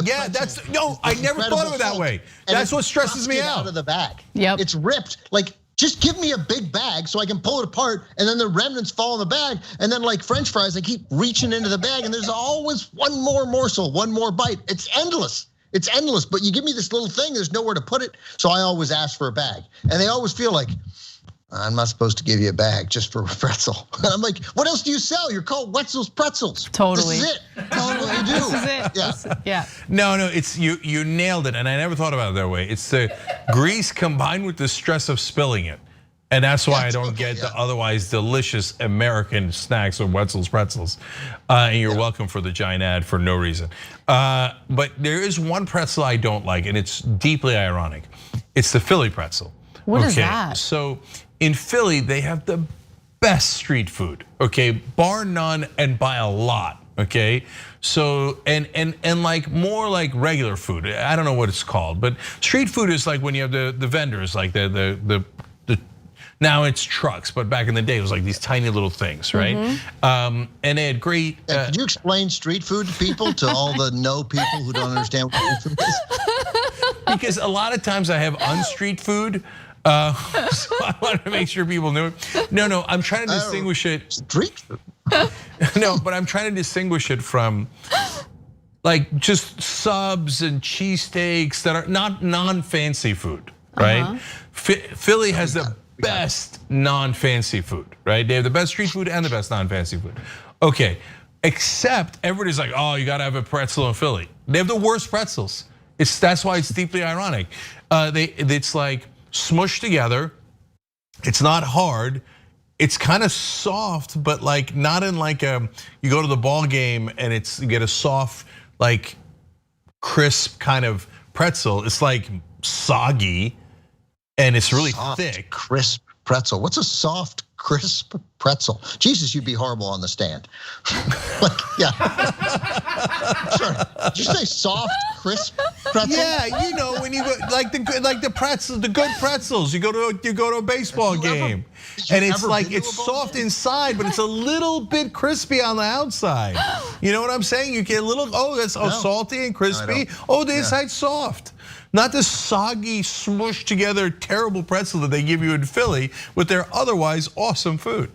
I never thought of it that way. That's what stresses me out of the bag. Yep, it's ripped. Like just give me a big bag so I can pull it apart, and then the remnants fall in the bag, and then like French fries, I keep reaching into the bag, and there's always one more morsel, one more bite. It's endless. It's endless, but you give me this little thing, there's nowhere to put it, so I always ask for a bag, and they always feel like, I'm not supposed to give you a bag just for a pretzel. And I'm like, what else do you sell? You're called Wetzel's Pretzels. Totally. This is it. This is what you do. This is it. Yeah. No, it's you nailed it, and I never thought about it that way. It's the grease combined with the stress of spilling it. And that's why I don't get the otherwise delicious American snacks of Wetzel's Pretzels. And you're welcome for the giant ad for no reason. But there is one pretzel I don't like, and it's deeply ironic. It's the Philly pretzel. What is that? So in Philly, they have the best street food, okay, bar none and by a lot, okay. So and like more like regular food. I don't know what it's called, but street food is like when you have the vendors, like the now it's trucks, but back in the day it was like these tiny little things, right? And they had great. Could you explain street food to people, to all the people who don't understand what street food is? Because a lot of times I have unstreet food. So I wanted to make sure people knew it. No, I'm trying to distinguish it. Street food. No, but I'm trying to distinguish it from like just subs and cheesesteaks that are not non-fancy food, right? Philly has the best non-fancy food, right? They have the best street food and the best non-fancy food. Okay, except everybody's like, oh, you gotta have a pretzel in Philly. They have the worst pretzels. That's why it's deeply ironic. It's like smushed together. It's not hard. It's kind of soft, but like not in like you go to the ball game and you get a soft, like crisp kind of pretzel. It's like soggy and it's really thick. Crisp pretzel. What's a soft, crisp pretzel? Jesus, you'd be horrible on the stand. Like, yeah. Sure. Did you say soft, crisp pretzel? Yeah, you know when you go like the pretzels, the good pretzels. You go to a baseball game, and it's like it's soft inside, but it's a little bit crispy on the outside. You know what I'm saying? You get a little salty and crispy. Oh, the inside's soft. Not the soggy, smushed together, terrible pretzel that they give you in Philly with their otherwise awesome food.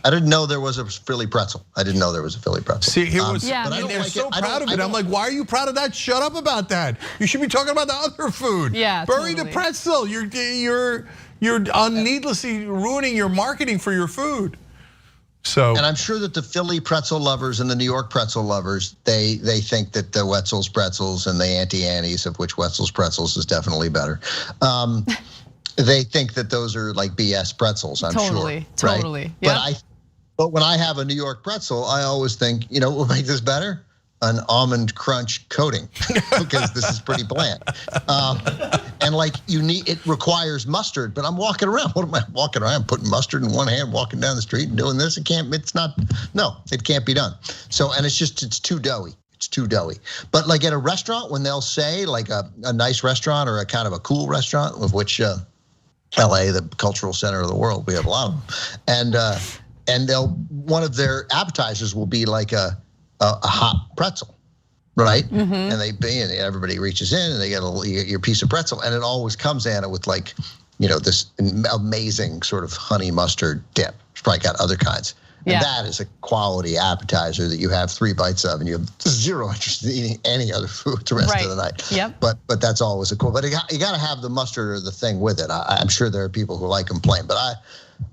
I didn't know there was a Philly pretzel. I didn't know there was a Philly pretzel. See, here was, and they're so proud of it. I'm like, why are you proud of that? Shut up about that. You should be talking about the other food. Yeah, bury the pretzel. You're needlessly ruining your marketing for your food. So, and I'm sure that the Philly pretzel lovers and the New York pretzel lovers, they think that the Wetzel's pretzels and the Auntie Annie's, of which Wetzel's pretzels is definitely better. They think that those are like BS pretzels. I'm sure. Totally. Right? But when I have a New York pretzel, I always think, you know what will make this better? An almond crunch coating, because this is pretty bland. And like it requires mustard, but I'm walking around. What am I walking around? I'm putting mustard in one hand, walking down the street and doing this. It can't be done. So, and it's too doughy. It's too doughy. But like at a restaurant, when they'll say like a nice restaurant or a kind of a cool restaurant, of which LA, the cultural center of the world, we have a lot of them. And one of their appetizers will be like a hot pretzel, right? And everybody reaches in and they get your piece of pretzel, and it always comes, Anna, with like, this amazing sort of honey mustard dip. It's probably got other kinds. And that is a quality appetizer that you have 3 bites of, and you have zero interest in eating any other food the rest of the night. Yep. But that's always a cool. But you got to have the mustard or the thing with it. I'm sure there are people who like them plain, but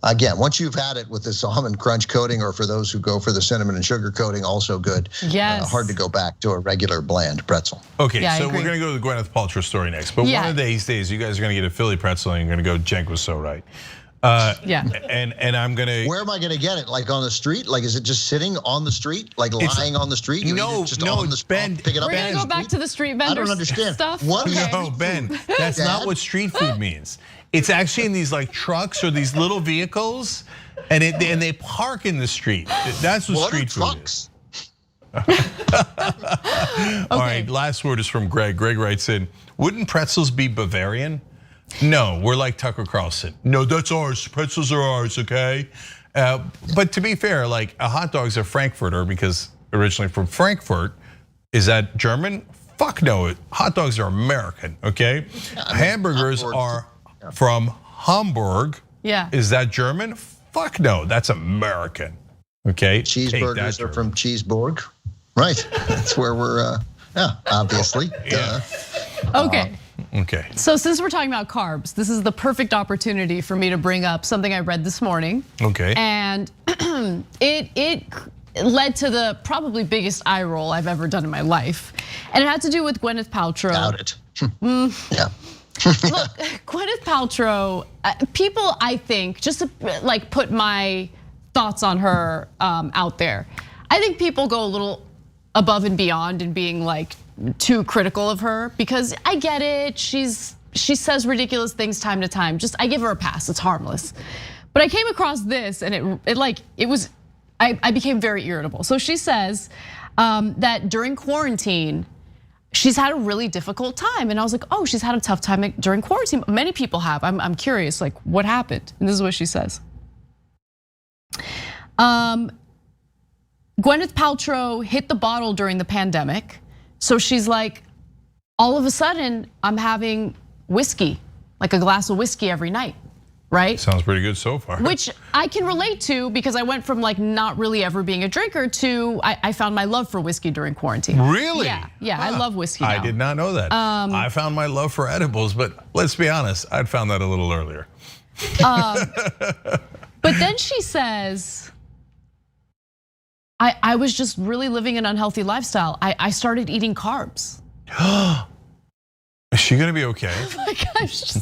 again, once you've had it with this almond crunch coating, or for those who go for the cinnamon and sugar coating, also good. Yes. Hard to go back to a regular bland pretzel. Okay, so we're gonna go to the Gwyneth Paltrow story next. But one of these days, you guys are gonna get a Philly pretzel and you're gonna go, Cenk was so right. And I'm gonna. Where am I gonna get it? Like on the street? Like, is it just sitting on the street? Like lying on the street? No, Ben. Pick it up. We're gonna go back to the street vendors. I don't understand Stuff. No, Ben, that's not what street food means. It's actually in these like trucks or these little vehicles, and they park in the street. That's what street food is. All right, last word is from Greg. Greg writes in, wouldn't pretzels be Bavarian? No, we're like Tucker Carlson. No, that's ours. Pretzels are ours, okay? But to be fair, like a hot dog's a Frankfurter because originally from Frankfurt. Is that German? Fuck no, hot dogs are American, okay? Hamburgers are from Hamburg. Yeah. Is that German? Fuck no, that's American, okay? Cheeseburgers are from Cheeseburg, right? That's where we're, obviously. Yeah. Okay. Okay. So since we're talking about carbs, this is the perfect opportunity for me to bring up something I read this morning. Okay. And it led to the probably biggest eye roll I've ever done in my life. And it had to do with Gwyneth Paltrow. Doubt it. Yeah. Look, Gwyneth Paltrow, people, I think, just to like put my thoughts on her out there, I think people go a little above and beyond in being like too critical of her, because I get it, she says ridiculous things time to time. Just, I give her a pass, it's harmless. But I came across this and I became very irritable. So she says that during quarantine, she's had a really difficult time. And I was like, oh, she's had a tough time during quarantine. Many people have. I'm curious, like, what happened? And this is what she says. Gwyneth Paltrow hit the bottle during the pandemic. So she's like, all of a sudden, I'm having whiskey, like a glass of whiskey every night, right? Sounds pretty good so far. Which I can relate to, because I went from like not really ever being a drinker to I found my love for whiskey during quarantine. Really? Yeah, I love whiskey now. I did not know that. I found my love for edibles, but let's be honest, I'd found that a little earlier. But then she says, I was just really living an unhealthy lifestyle. I started eating carbs. Is she gonna be okay? Oh my gosh.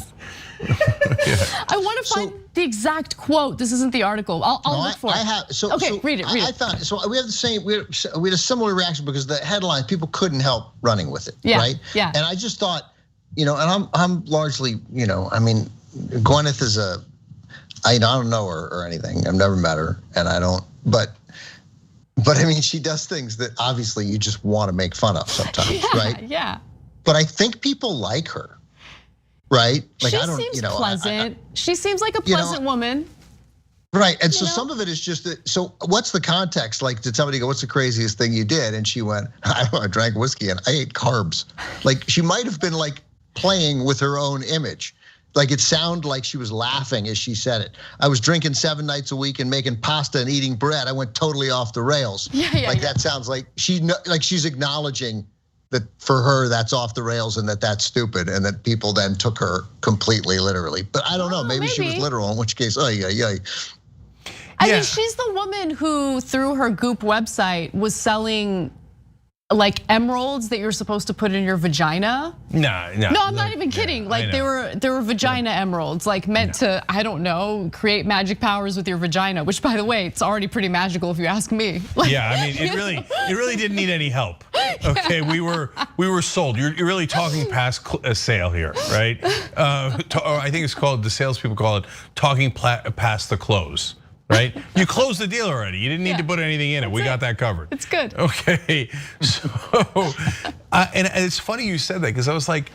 I want to find the exact quote. This isn't the article. I'll look for it. Okay, read it. I found, so we have the same. We had a similar reaction because the headline, people couldn't help running with it, right? Yeah. And I just thought, and I'm largely, I mean, Gwyneth is I don't know her or anything. I've never met her, and I don't. But I mean, she does things that obviously you just want to make fun of sometimes, right? Yeah. But I think people like her. Right? Like, she seems pleasant. She seems like a pleasant woman. Right, and so some of it is just that. So what's the context? Like, did somebody go, what's the craziest thing you did? And she went, I drank whiskey and I ate carbs. Like, she might have been like playing with her own image. Like, it sounded like she was laughing as she said it. I was drinking 7 nights a week and making pasta and eating bread. I went totally off the rails. That sounds like she's acknowledging that for her that's off the rails and that's stupid, and that people then took her completely literally. But I don't know, maybe she was literal, in which case, I mean, she's the woman who, through her Goop website, was selling like emeralds that you're supposed to put in your vagina. No, I'm not even kidding. Like, they were vagina emeralds, like meant to, I don't know, create magic powers with your vagina. Which, by the way, it's already pretty magical if you ask me. Like, yeah, I mean, it really didn't need any help. Okay, we were sold. You're really talking past a sale here, right? I think it's called, the salespeople call it talking past the close. Right? You closed the deal already. You didn't need to put anything in it. We got that covered. It's good. Okay, so, and it's funny you said that, because I was like,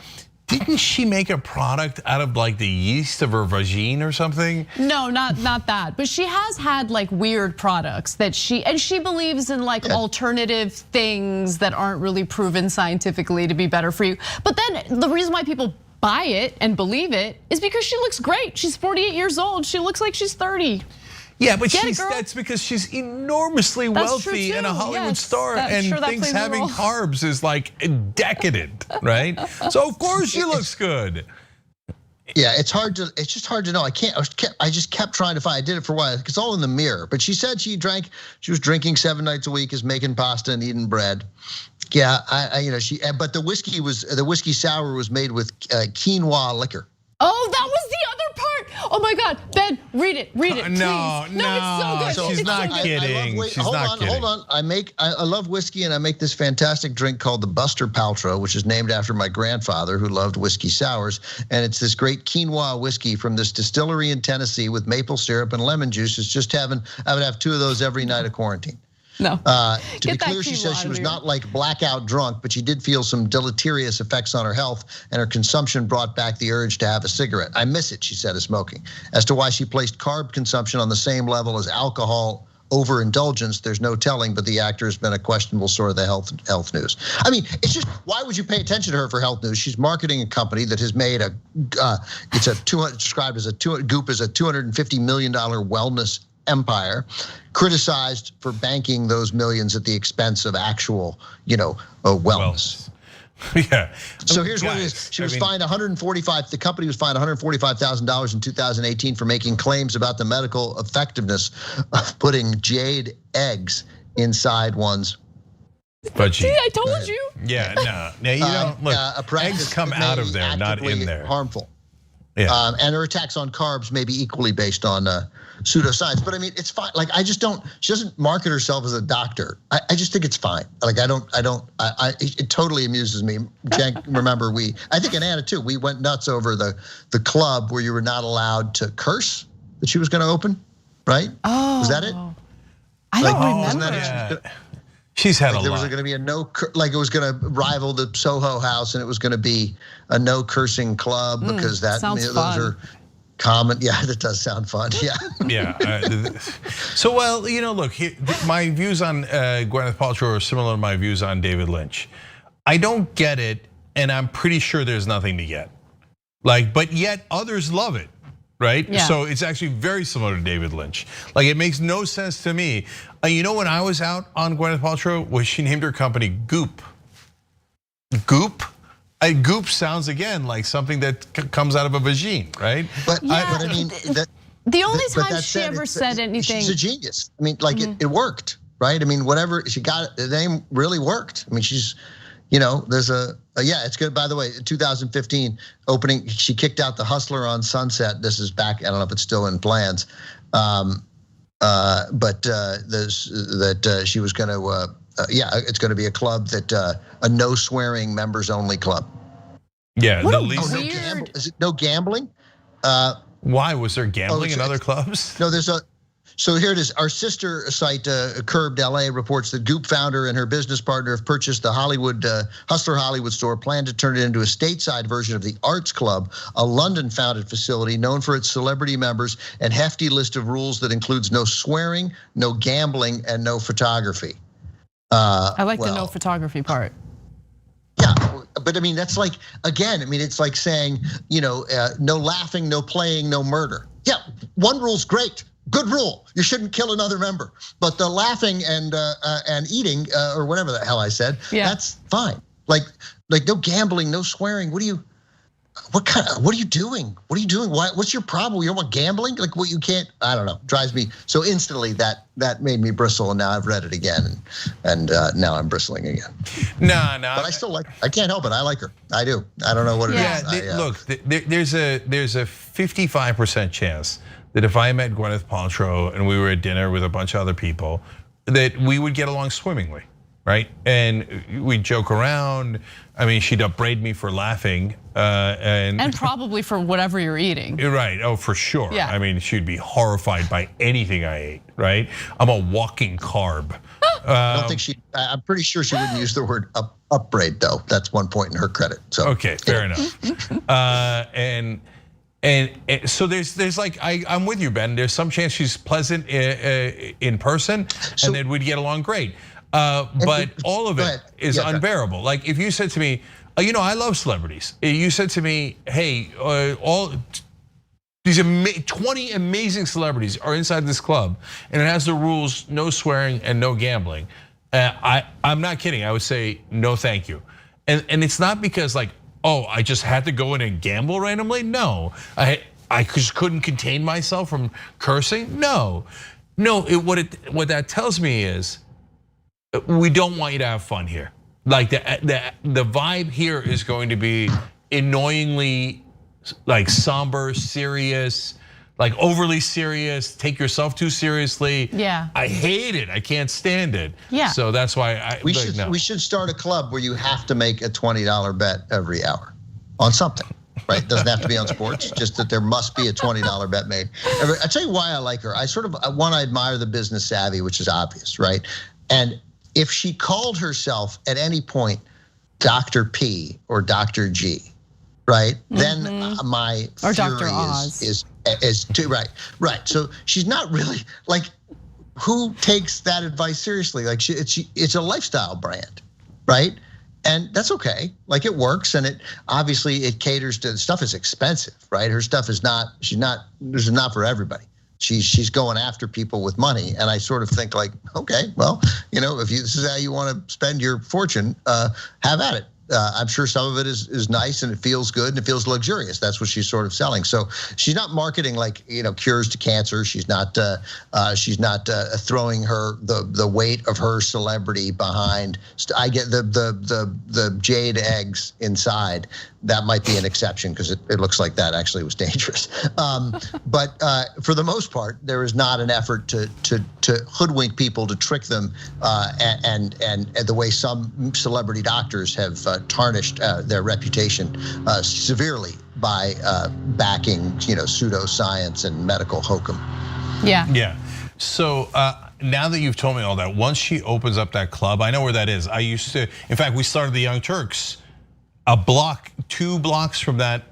didn't she make a product out of like the yeast of her vagine or something? No, not that. But she has had like weird products that she believes in, like alternative things that aren't really proven scientifically to be better for you. But then the reason why people buy it and believe it is because she looks great. She's 48 years old. She looks like she's 30. Yeah, but that's because she's enormously wealthy and a Hollywood star, and thinks having carbs is like decadent, right? So of course she looks good. Yeah, it's just hard to know. I just kept trying to find. I did it for a while. It's all in the mirror. But she said she was drinking 7 nights a week, is making pasta and eating bread. Yeah, but the whiskey sour was made with quinoa liquor. Oh, that was the other part. Oh my God, Ben, read it, please. No, it's so good. She's not kidding. Hold on. I love whiskey, and I make this fantastic drink called the Buster Paltrow, which is named after my grandfather who loved whiskey sours. And it's this great quinoa whiskey from this distillery in Tennessee with maple syrup and lemon juice. It's just I would have 2 of those every night of quarantine. No. To be clear, she says she was not like blackout drunk, but she did feel some deleterious effects on her health, and her consumption brought back the urge to have a cigarette. I miss it, she said, of smoking. As to why she placed carb consumption on the same level as alcohol overindulgence, there's no telling, but the actor has been a questionable source of the health news. I mean, it's just, why would you pay attention to her for health news? She's marketing a company that has made described as Goop as a $250 million wellness empire, criticized for banking those millions at the expense of actual, wellness. Yeah. So here's what it is. She was fined the company was fined $145,000 in 2018 for making claims about the medical effectiveness of putting jade eggs inside one's But See, I told you. Yeah, no, you don't. Look, a practice eggs come that may out of be there, not in actively there. Harmful. Yeah. And her attacks on carbs may be equally based on pseudoscience. But I mean, it's fine. Like, I just don't. She doesn't market herself as a doctor. I just think it's fine. Like, it totally amuses me. Jen, remember I think, and Anna too, we went nuts over the club where you were not allowed to curse that she was going to open, right? Oh, was that it? I don't Wasn't remember. that it? She's had a There was lot. going to be like it was going to rival the Soho House, and it was going to be a no cursing club because those are common. Yeah, that does sound fun. Yeah. Yeah. So, well, look, my views on Gwyneth Paltrow are similar to my views on David Lynch. I don't get it, and I'm pretty sure there's nothing to get. But yet others love it. Right? Yeah. So it's actually very similar to David Lynch. Like, it makes no sense to me. When I was out on Gwyneth Paltrow, was she named her company Goop? Goop? Goop sounds again like something that comes out of a vagine, right? But I mean, the only time she ever said anything. She's a genius. I mean, like it worked, right? I mean, whatever she got, the name really worked. I mean, she's, there's it's good. By the way, 2015 opening, she kicked out the Hustler on Sunset. This is back. I don't know if it's still in plans, but she was going to. It's going to be a club that a no swearing members only club. Yeah, What the a least. weird- Is it no gambling? Why was there gambling in it's- other clubs? No, so here it is. Our sister site, Curbed LA, reports that Goop founder and her business partner have purchased the Hustler Hollywood store, plan to turn it into a stateside version of the Arts Club, a London-founded facility known for its celebrity members and hefty list of rules that includes no swearing, no gambling, and no photography. I like the no photography part. Yeah, but I mean, that's like, again, I mean, it's like saying, no laughing, no playing, no murder. Yeah, one rule's great. Good rule. You shouldn't kill another member. But the laughing and eating, or whatever the hell I said, that's fine. Like no gambling, no swearing. What are you doing? What are you doing? What's your problem? You don't want gambling? Like, what you can't, I don't know, drives me. So instantly that made me bristle, and now I've read it again, and now I'm bristling again. No. But I still like her. I can't help it. I like her. I do. I don't know what it is. Look, there's a 55% chance that if I met Gwyneth Paltrow and we were at dinner with a bunch of other people, that we would get along swimmingly, right? And we'd joke around. I mean, she'd upbraid me for laughing, and probably for whatever you're eating. Right? Oh, for sure. Yeah. I mean, she'd be horrified by anything I ate. Right? I'm a walking carb. I don't think I'm pretty sure she wouldn't use the word upbraid though. That's one point in her credit. So okay, fair enough. And so there's like, I'm with you, Ben. There's some chance she's pleasant in person, and then we'd get along great. But all of it is unbearable. Like, if you said to me, I love celebrities. You said to me, hey, all these 20 amazing celebrities are inside this club, and it has the rules: no swearing and no gambling. I'm not kidding. I would say no, thank you. And it's not because like, oh, I just had to go in and gamble randomly. No, I just couldn't contain myself from cursing. No. What that tells me is, we don't want you to have fun here. Like the vibe here is going to be annoyingly like somber, serious, like overly serious, take yourself too seriously. Yeah. I hate it. I can't stand it. Yeah. So that's why we should start a club where you have to make a $20 bet every hour on something. Right? It doesn't have to be on sports, just that there must be a $20 bet made. I tell you why I like her. I admire the business savvy, which is obvious, right? And if she called herself at any point Dr. P or Dr. G, right? Then my or fury Dr. Oz is too right. So she's not really like, who takes that advice seriously? Like, it's a lifestyle brand, right? And that's okay. Like, it works, and it caters to, stuff is expensive, right? Her stuff is not. This is not for everybody. She's going after people with money, and I sort of think like, okay, well, if this is how you want to spend your fortune, have at it. I'm sure some of it is nice and it feels good and it feels luxurious. That's what she's sort of selling. So she's not marketing like cures to cancer. She's not throwing the weight of her celebrity behind. I get the jade eggs inside. That might be an exception because it looks like that actually was dangerous. But for the most part, there is not an effort to hoodwink people, to trick them, and the way some celebrity doctors have tarnished their reputation severely by backing pseudoscience and medical hokum. Yeah. Yeah. So now that you've told me all that, once she opens up that club, I know where that is. I used to, in fact, we started the Young Turks a block, 2 blocks from that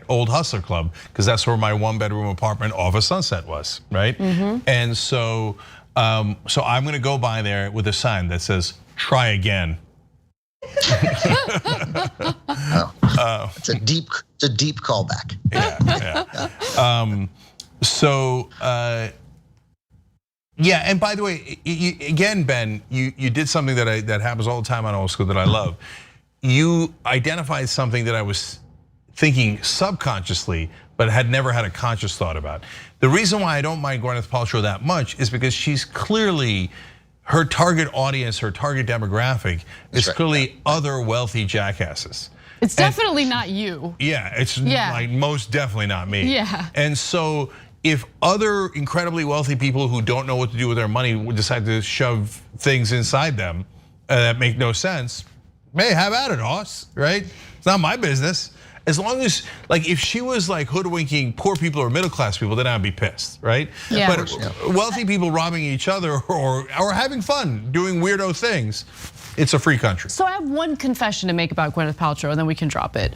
old Hustler Club, because that's where my 1-bedroom apartment off of Sunset was, right? And so I'm gonna go by there with a sign that says "Try again." It's a deep callback. Yeah. Yeah, and by the way, again, Ben, you did something that happens all the time on Old School that I love. You identified something that I was thinking subconsciously, but had never had a conscious thought about. The reason why I don't mind Gwyneth Paltrow that much is because she's clearly, her target audience, her target demographic is clearly other wealthy jackasses. It's definitely not you. Yeah, it's like most definitely not me. Yeah. And so if other incredibly wealthy people who don't know what to do with their money would decide to shove things inside them that make no sense, hey, have at it, Hoss, right? It's not my business. As long as, like, if she was like hoodwinking poor people or middle class people, then I'd be pissed, right? Yeah. But wealthy people robbing each other or having fun, doing weirdo things, it's a free country. So I have one confession to make about Gwyneth Paltrow, and then we can drop it.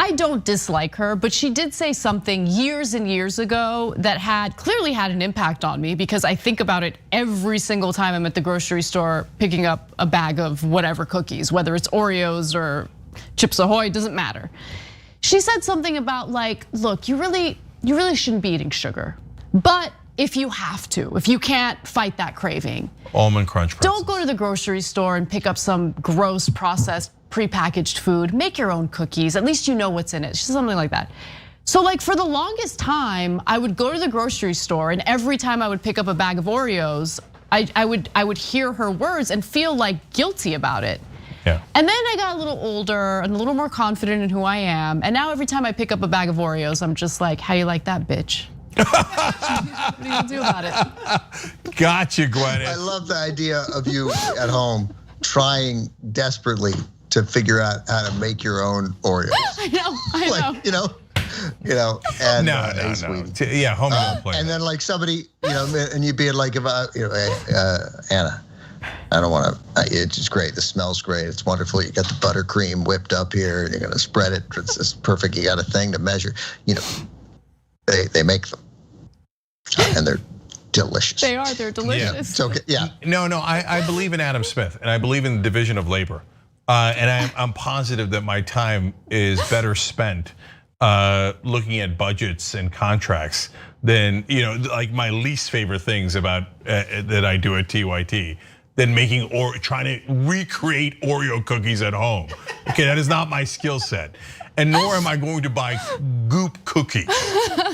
I don't dislike her, but she did say something years and years ago that clearly had an impact on me, because I think about it every single time I'm at the grocery store picking up a bag of whatever cookies, whether it's Oreos or Chips Ahoy, doesn't matter. She said something about like, look, you really shouldn't be eating sugar, but if you have to, if you can't fight that craving, Almond Crunch pretzels. Don't go to the grocery store and pick up some gross processed prepackaged food. Make your own cookies. At least you know what's in it. Something like that. So like for the longest time, I would go to the grocery store, and every time I would pick up a bag of Oreos, I would hear her words and feel like guilty about it. Yeah. And then I got a little older and a little more confident in who I am. And now every time I pick up a bag of Oreos, I'm just like, how you like that, bitch? What are you gonna do about it? Gotcha, Gwyneth. I love the idea of you at home trying desperately to figure out how to make your own Oreos. I know. Like, and no. Yeah, home don't play. And then like somebody, and you'd be like, Anna, I don't want to. It's just great. The smell's great. It's wonderful. You got the buttercream whipped up here. You're gonna spread it. It's just perfect. You got a thing to measure. They make them, and they're delicious. They are. They're delicious. Yeah. It's okay. Yeah. No. I believe in Adam Smith, and I believe in the division of labor. And I'm positive that my time is better spent looking at budgets and contracts than like my least favorite things about that I do at TYT than making or trying to recreate Oreo cookies at home. Okay, that is not my skill set. And nor am I going to buy Goop cookies.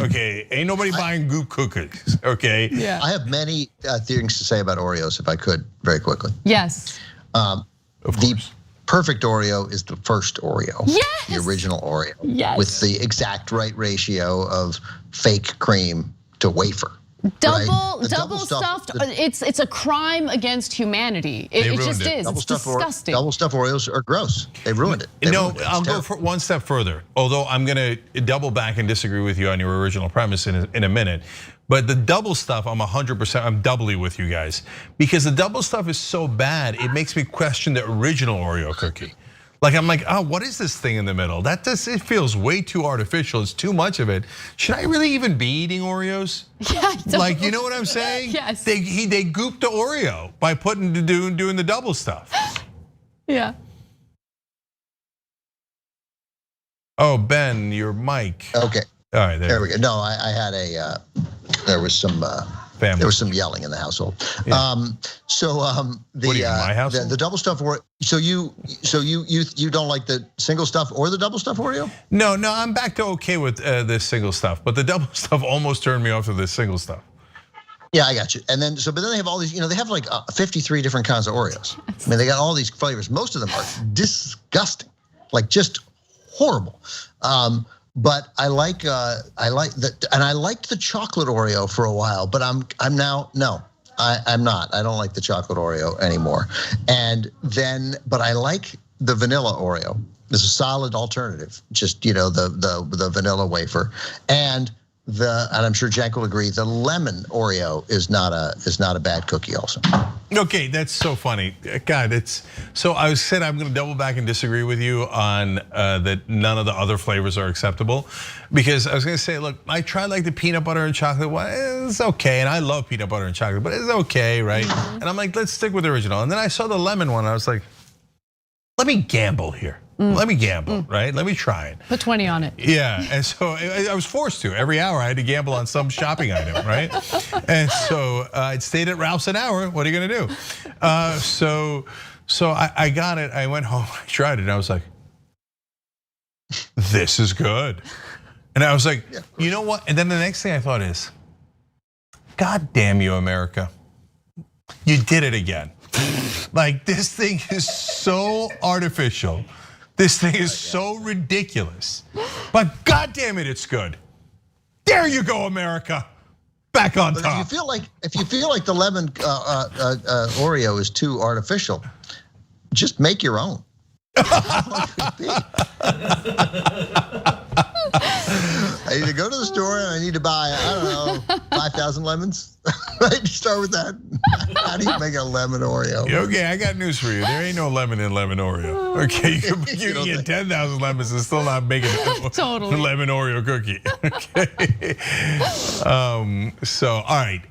Okay, ain't nobody buying Goop cookies. Okay. Yeah. I have many things to say about Oreos, if I could, very quickly. Yes. Of course. The perfect Oreo is the first Oreo. Yes. The original Oreo. Yes. With the exact right ratio of fake cream to wafer. Double Double stuffed. It's a crime against humanity. It just is. It's disgusting. Double stuffed Oreos are gross. They ruined it. I'll go for one step further. Although I'm gonna double back and disagree with you on your original premise in a minute. But the double stuff, I'm 100%, I'm doubly with you guys. Because the double stuff is so bad, it makes me question the original Oreo cookie. Like I'm like, oh, what is this thing in the middle? It feels way too artificial. It's too much of it. Should I really even be eating Oreos? Yeah, like, you know what I'm saying? Yes. They gooped the Oreo by doing the double stuff. Yeah. Oh, Ben, your mic. Okay. All right, there we go. No, I had there was some family. There was some yelling in the household. Yeah. The What are you, in my household? the double stuffed Oreo. So you don't like the single stuff or the double stuffed Oreo? No, I'm back to okay with this single stuff, but the double stuff almost turned me off to this single stuff. Yeah, I got you. And then but then they have all these, they have like 53 different kinds of Oreos. I mean, they got all these flavors. Most of them are disgusting, like just horrible. But I like that, and I liked the chocolate Oreo for a while. But I'm now no, I'm not. I don't like the chocolate Oreo anymore. And then, but I like the vanilla Oreo. It's a solid alternative. Just the vanilla wafer and. And I'm sure Cenk will agree, the lemon Oreo is not a bad cookie also. Okay, that's so funny. God, so I said I'm gonna double back and disagree with you on that none of the other flavors are acceptable. Because I was gonna say, look, I tried like the peanut butter and chocolate one, it's okay. And I love peanut butter and chocolate, but it's okay, right? And I'm like, let's stick with the original. And then I saw the lemon one, I was like, let me gamble here. Let me gamble, right? Let me try it. Put 20 on it. Yeah, and so I was forced to. Every hour I had to gamble on some shopping item, right? And so I stayed at Ralph's an hour. What are you gonna do? So I got it. I went home. I tried it. And I was like, this is good. And I was like, you know what? And then the next thing I thought is, God damn you, America! You did it again. Like this thing is so artificial. This thing is so ridiculous, but God damn it, it's good. There you go, America, back on top. If you feel like the lemon Oreo is too artificial, just make your own. I need to go to the store and I need to buy, 5,000 lemons. Right, start with that. How do you make a lemon Oreo? Okay, I got news for you. There ain't no lemon in lemon Oreo. Okay, you can get 10,000 lemons and still not make a Totally. lemon Oreo cookie. Okay. So all right,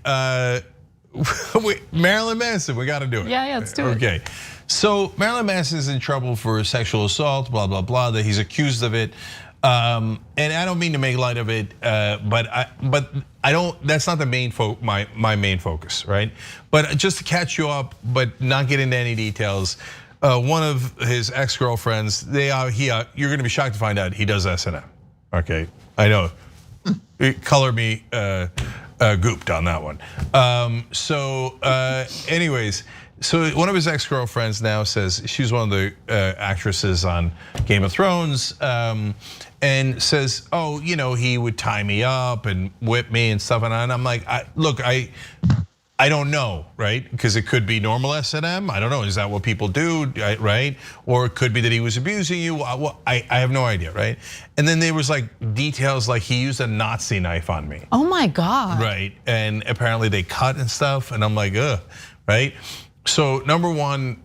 Marilyn Manson, we got to do it. Yeah, let's do it. Okay. So Marilyn Manson is in trouble for sexual assault, blah blah blah. That he's accused of it, and I don't mean to make light of it, but I don't. That's not the main my main focus, right? But just to catch you up, but not get into any details. One of his ex-girlfriends, you're going to be shocked to find out he does S&M. Okay, I know. Color me gooped on that one. Anyways. So one of his ex-girlfriends now says she's one of the actresses on Game of Thrones, and says, oh, he would tie me up and whip me and stuff. And I'm like, look, I don't know, right? Because it could be normal S&M. I don't know. Is that what people do, right? Or it could be that he was abusing you. I have no idea, right? And then there was like details like he used a Nazi knife on me. Oh my God. Right, and apparently they cut and stuff. And I'm like, ugh, right? So number one,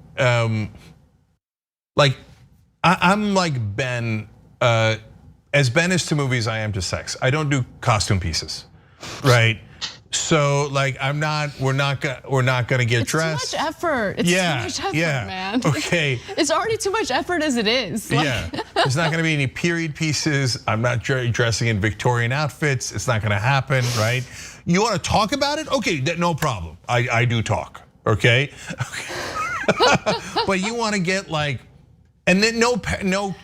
like I'm like Ben, as Ben is to movies, I am to sex. I don't do costume pieces, right? So like we're not gonna get dressed. It's too much effort. It's too much effort, man. Okay. It's already too much effort as it is. Yeah, there's not gonna be any period pieces. I'm not dressing in Victorian outfits. It's not gonna happen, right? You wanna talk about it? Okay, no problem. I do talk. Okay, but you want to get like, and then no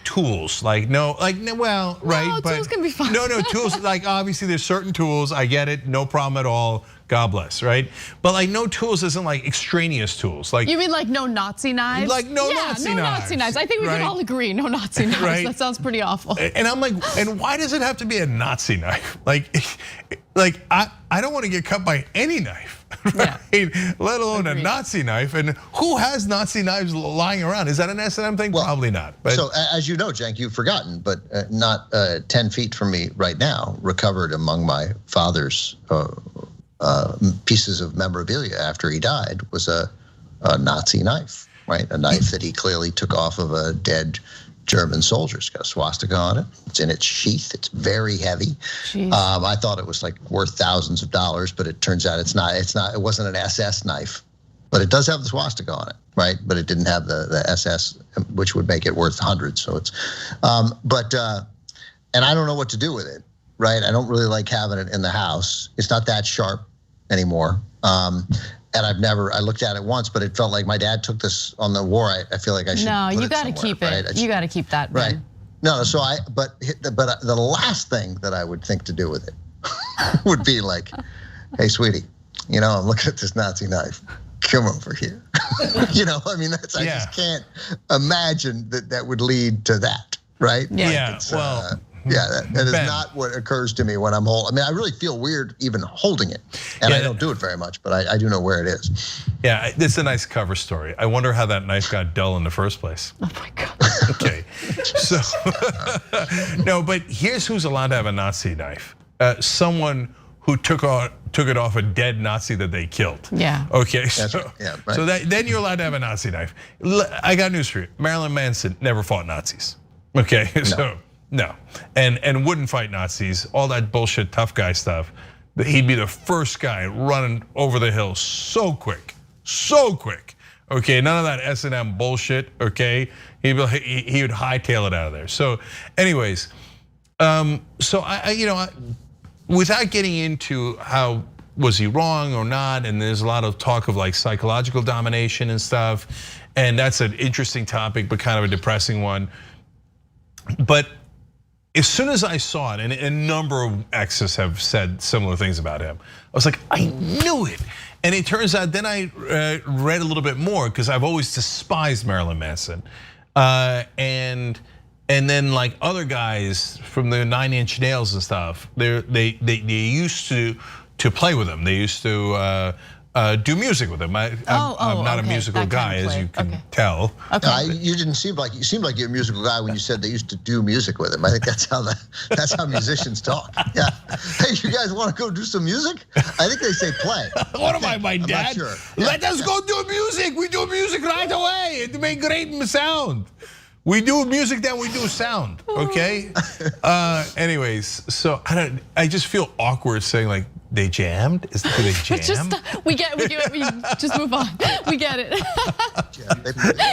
tools, right? No, but tools can be fine. No tools. Like obviously there's certain tools. I get it, no problem at all. God bless, right? But like no tools isn't like extraneous tools. Like you mean like no Nazi knives? Like no Nazi knives. I think we can all agree, no Nazi knives. Right? That sounds pretty awful. And I'm like, and why does it have to be a Nazi knife? Like I don't want to get cut by any knife. Right? Yeah. Let alone a Nazi knife. And who has Nazi knives lying around? Is that an S&M thing? Well, probably not. But so as you know, Cenk, you've forgotten, but not 10 feet from me right now, recovered among my father's pieces of memorabilia after he died was a Nazi knife, right? A knife that he clearly took off of a dead German soldier. It's got a swastika on it. It's in its sheath. It's very heavy. I thought it was like worth thousands of dollars, but it turns out it's not. It wasn't an SS knife, but it does have the swastika on it, right? But it didn't have the SS, which would make it worth hundreds. So it's, and I don't know what to do with it, right? I don't really like having it in the house. It's not that sharp. anymore. And I looked at it once, but it felt like my dad took this on the war. I feel like I should. No, put you it got to somewhere, keep it. right? You got to keep that. Right. Ben. No, so but the last thing that I would think to do with it would be like, hey, sweetie, I'm looking at this Nazi knife. Come over here. I just can't imagine that would lead to that, right? Yeah. That is not what occurs to me when I'm holding. I really feel weird even holding it, and I don't do it very much, but I do know where it is. Yeah, it's a nice cover story. I wonder how that knife got dull in the first place. Oh my God. Okay, so no, but here's who's allowed to have a Nazi knife: someone who took it off a dead Nazi that they killed. Yeah. Okay. That's So, right. Yeah, right. so then you're allowed to have a Nazi knife. I got news for you: Marilyn Manson never fought Nazis. Okay, so. No, and wouldn't fight Nazis, all that bullshit tough guy stuff. He'd be the first guy running over the hill so quick. Okay, none of that S&M bullshit. Okay, he would hightail it out of there. So, anyways, without getting into how was he wrong or not, and there's a lot of talk of like psychological domination and stuff, and that's an interesting topic, but kind of a depressing one. But as soon as I saw it, and a number of exes have said similar things about him, I was like, I knew it. And it turns out then I read a little bit more because I've always despised Marilyn Manson. And then like other guys from the Nine Inch Nails and stuff, they used to play with him. They used to do music with him. I'm not a musical guy, as you can tell. Okay. You didn't seem like you seemed like you're a musical guy when you said they used to do music with him. I think that's how musicians talk. Yeah. Hey, you guys want to go do some music? I think they say play. What am I, my dad? I'm not sure. Let us go do music. We do music right away. It make great sound. We do music, then we do sound. Okay. Anyways, so I just feel awkward saying like they jammed. Do they jam? We get it. We just move on. We get it.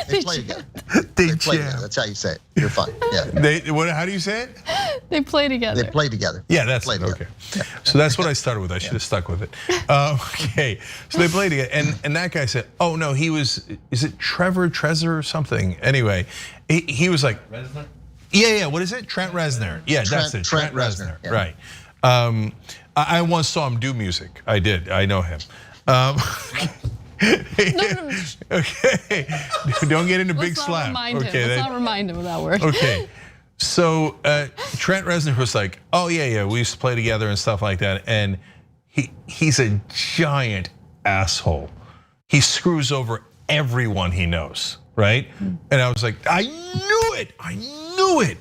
They play together. They play together. That's how you say it. You're fine. Yeah. How do you say it? They play together. They play together. Yeah, that's okay. Yeah. So that's what I started with. I should have stuck with it. Okay, so they play together, and that guy said, "Oh no, is it Trevor Trezor or something?" Anyway, he was like, Reznor? Yeah. What is it? Trent Reznor. Yeah, that's it. Trent Reznor. Yeah. Right. I once saw him do music. I did. I know him. Okay. Don't get into big slap. Okay. Let's not remind him of that word. Okay. So Trent Reznor was like, "Oh yeah, we used to play together and stuff like that." And he's a giant asshole. He screws over everyone he knows, right? And I was like, I knew it.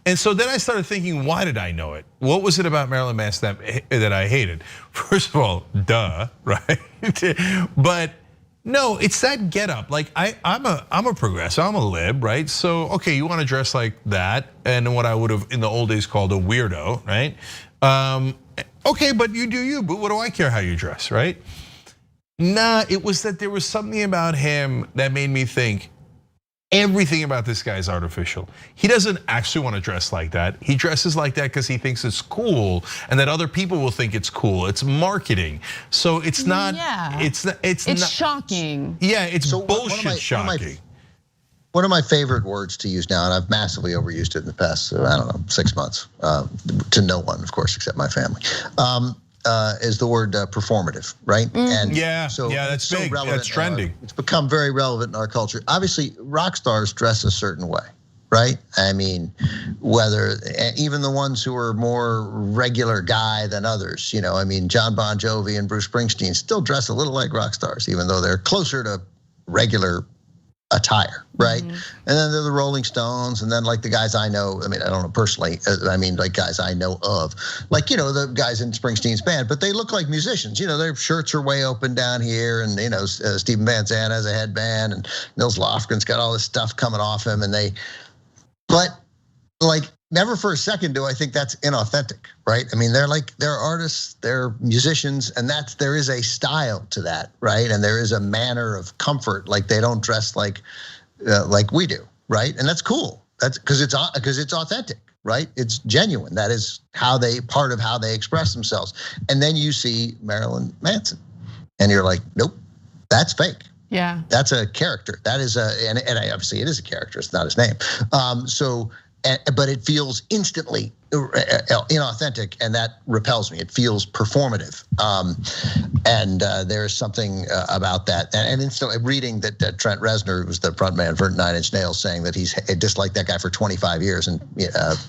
And so then I started thinking, why did I know it? What was it about Marilyn Manson that I hated? First of all, duh, right? But no, it's that getup. Like I'm a progressive, I'm a lib, right? So okay, you want to dress like that, and what I would have in the old days called a weirdo, right? Okay, but you do you. But what do I care how you dress, right? Nah, it was that there was something about him that made me think everything about this guy is artificial. He doesn't actually want to dress like that. He dresses like that because he thinks it's cool, and that other people will think it's cool. It's marketing, so it's not. Yeah. It's not shocking. Yeah, it's bullshit shocking. One of my favorite words to use now, and I've massively overused it in the past, 6 months, to no one, of course, except my family, is the word performative, right? And that's big. That's trending. It's become very relevant in our culture. Obviously, rock stars dress a certain way, right? I mean, whether even the ones who are more regular guy than others, I mean, John Bon Jovi and Bruce Springsteen still dress a little like rock stars, even though they're closer to regular attire, right? And then there are the Rolling Stones, and then like the guys I know, I mean, I don't know personally, I mean like guys I know of, like, the guys in Springsteen's band, but they look like musicians, their shirts are way open down here, and Stephen Van Zandt has a headband, and Nils Lofgren's got all this stuff coming off him, but like never for a second do I think that's inauthentic, right? I mean, they're artists, they're musicians, and there is a style to that, right? And there is a manner of comfort, like they don't dress like we do, right? And that's cool. That's because it's authentic, right? It's genuine. That is part of how they express themselves. And then you see Marilyn Manson, and you're like, nope, that's fake. Yeah, that's a character. That is and obviously it is a character. It's not his name. But it feels instantly inauthentic, and that repels me. It feels performative, and there's something about that. And instantly reading that Trent Reznor, who was the frontman for Nine Inch Nails, saying that he's disliked that guy for 25 years, and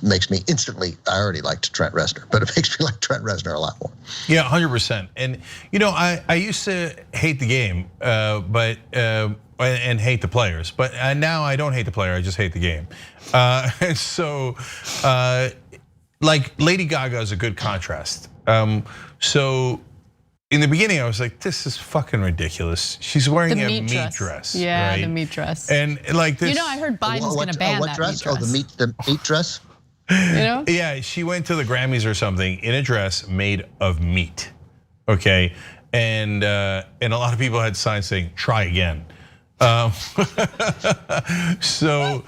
makes me instantly. I already liked Trent Reznor, but it makes me like Trent Reznor a lot more. Yeah, 100%. And I used to hate the game, and hate the players, but now I don't hate the player. I just hate the game. And so, like Lady Gaga is a good contrast. So in the beginning, I was like, this is fucking ridiculous. She's wearing a meat dress. Yeah, right? the meat dress. And like this. I heard Biden's gonna ban that dress? meat dress. The meat dress. Yeah, she went to the Grammys or something in a dress made of meat. Okay, and a lot of people had signs saying "try again." So,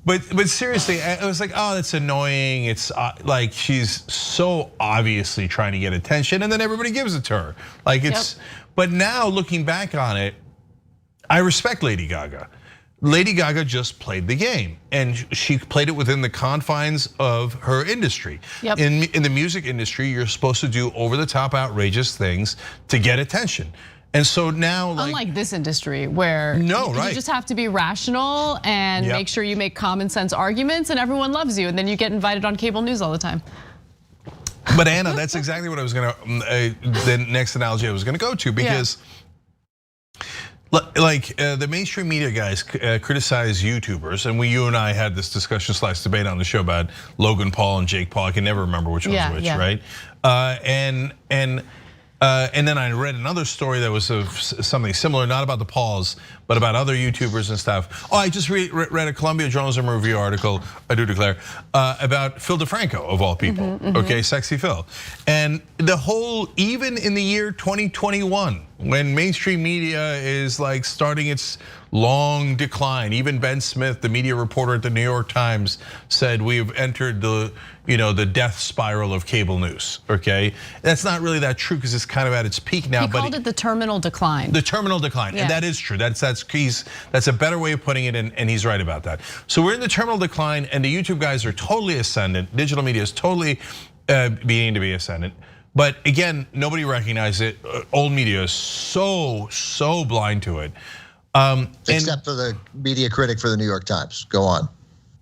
but seriously, I was like, oh, that's annoying. It's like she's so obviously trying to get attention, and then everybody gives it to her. Like it's, but now looking back on it, I respect Lady Gaga. Lady Gaga just played the game, and she played it within the confines of her industry. Yep. In the music industry, you're supposed to do over-the-top, outrageous things to get attention. And so now, unlike this industry where you just have to be rational and make sure you make common sense arguments, and everyone loves you, and then you get invited on cable news all the time. But Anna, that's exactly what I was gonna, the next analogy I was gonna go to, because the mainstream media guys criticize YouTubers, and you and I had this discussion / debate on the show about Logan Paul and Jake Paul. I can never remember which one's which, right? And then I read another story that was of something similar, not about the Pauls, but about other YouTubers and stuff. Oh, I just read a Columbia Journalism Review article, I do declare, about Phil DeFranco, of all people, okay, Sexy Phil. And the whole, even in the year 2021, when mainstream media is like starting its long decline, even Ben Smith, the media reporter at the New York Times, said we've entered the death spiral of cable news, okay? That's not really that true, because it's kind of at its peak now. He called it the terminal decline. The terminal decline, and that is true. That's a better way of putting it, and he's right about that. So we're in the terminal decline, and the YouTube guys are totally ascendant. Digital media is totally beginning to be ascendant. But again, nobody recognized it. Old media is so blind to it. Except for the media critic for the New York Times. Go on.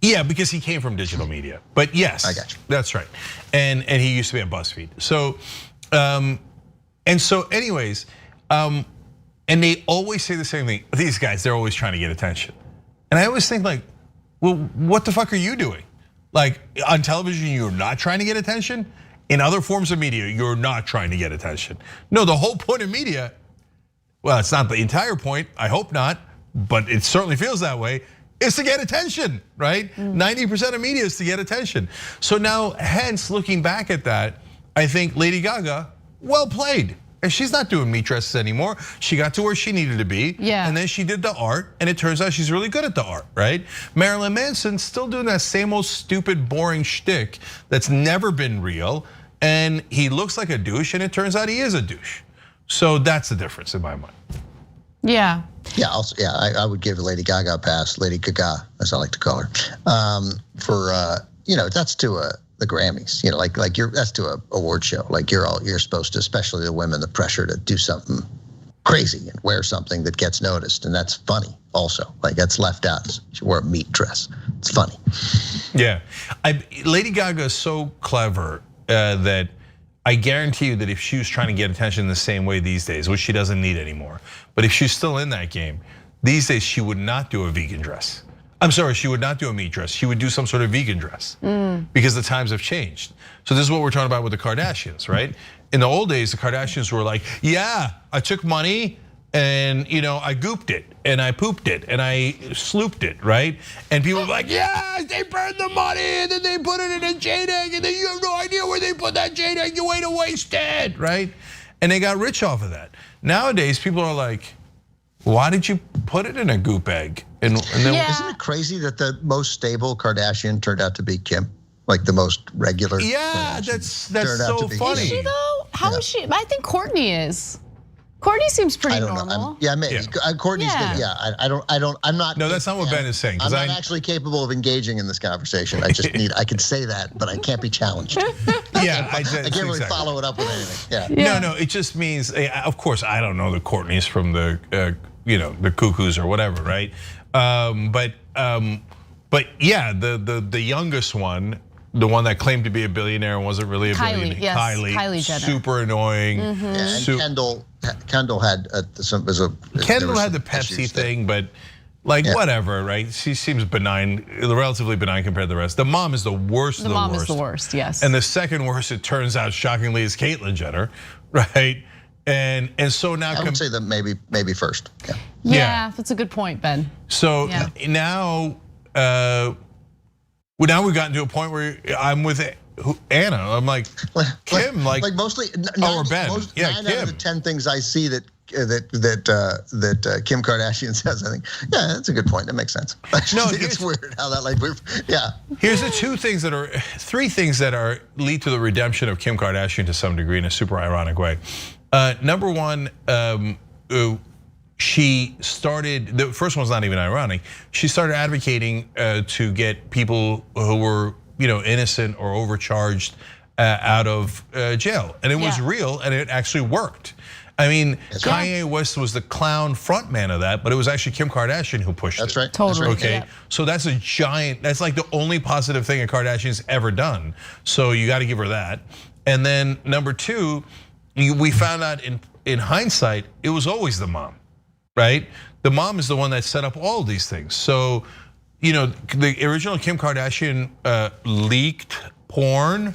Yeah, because he came from digital media. But yes, I got you. That's right. And he used to be at BuzzFeed. So, anyways, and they always say the same thing. These guys, they're always trying to get attention. And I always think like, well, what the fuck are you doing? Like on television, you're not trying to get attention. In other forms of media, you're not trying to get attention. No, the whole point of media, well, it's not the entire point, I hope not, but it certainly feels that way, is to get attention, right? 90% of media is to get attention. So now, hence, looking back at that, I think Lady Gaga, well played. And she's not doing meat dresses anymore. She got to where she needed to be. Yeah. And then she did the art, and it turns out she's really good at the art, right? Marilyn Manson still doing that same old stupid, boring shtick that's never been real. And he looks like a douche, and it turns out he is a douche. So that's the difference in my mind. Yeah. Yeah, I would give Lady Gaga a pass, Lady Gaga, as I like to call her, that's to the Grammys, that's to a award show. Like you're supposed to, especially the women, the pressure to do something crazy and wear something that gets noticed, and that's funny. Also, like that's left out. She wore a meat dress. It's funny. Yeah, Lady Gaga is so clever that I guarantee you that if she was trying to get attention the same way these days, which she doesn't need anymore, but if she's still in that game, these days she would not do a vegan dress. I'm sorry, she would not do a meat dress. She would do some sort of vegan dress because the times have changed. So this is what we're talking about with the Kardashians, right? In the old days, the Kardashians were like, yeah, I took money and I gooped it and I pooped it and I slooped it, right? And people were like, yeah, they burned the money and then they put it in a jade egg and then you have no idea where they put that jade egg, you way to waste it, right? And they got rich off of that. Nowadays, people are like, why did you put it in a goop egg? And then Isn't it crazy that the most stable Kardashian turned out to be Kim? like the most regular. Yeah, that's turned out so to be. funny. Is she though? How is she? I think Courtney is. Courtney seems pretty I don't normal. know. Yeah, maybe. Courtney's Yeah. good. Yeah, I'm not. No, that's not what Ben is saying. I'm not actually capable of engaging in this conversation. I just I can say that, but I can't be challenged. Yeah, I can't really follow it up with anything. Yeah. No, it just means, of course, I don't know the Courtneys from the, the Cuckoos or whatever, right? But yeah, the youngest one, the one that claimed to be a billionaire and wasn't really a billionaire. Yes, Kylie Jenner. Super annoying. Yeah, and Kendall had Kendall had the Pepsi thing, but whatever, right? She seems benign, relatively benign compared to the rest. The mom is the worst. The mom is the worst, yes. And the second worst, it turns out, shockingly, is Caitlyn Jenner, right? And so now I would say that maybe first. Yeah, that's a good point, Ben. So now we've gotten to a point where I'm with Anna. I'm like, Kim, like mostly or Ben. Yeah, 9 Kim. out of the 10 things I see that Kim Kardashian says, I think, yeah, that's a good point. That makes sense. I think it's weird how that yeah. Here's the three things that lead to the redemption of Kim Kardashian to some degree in a super ironic way. Number one, she started, the first one's not even ironic. She started advocating to get people who were, innocent or overcharged out of jail. And it was real and it actually worked. I mean, Kanye West was the clown frontman of that, but it was actually Kim Kardashian who pushed it. That's right. Totally. Okay, so that's that's like the only positive thing a Kardashian's ever done. So you got to give her that. And then number two, we found out in hindsight, it was always the mom, right? The mom is the one that set up all of these things. So, the original Kim Kardashian leaked porn.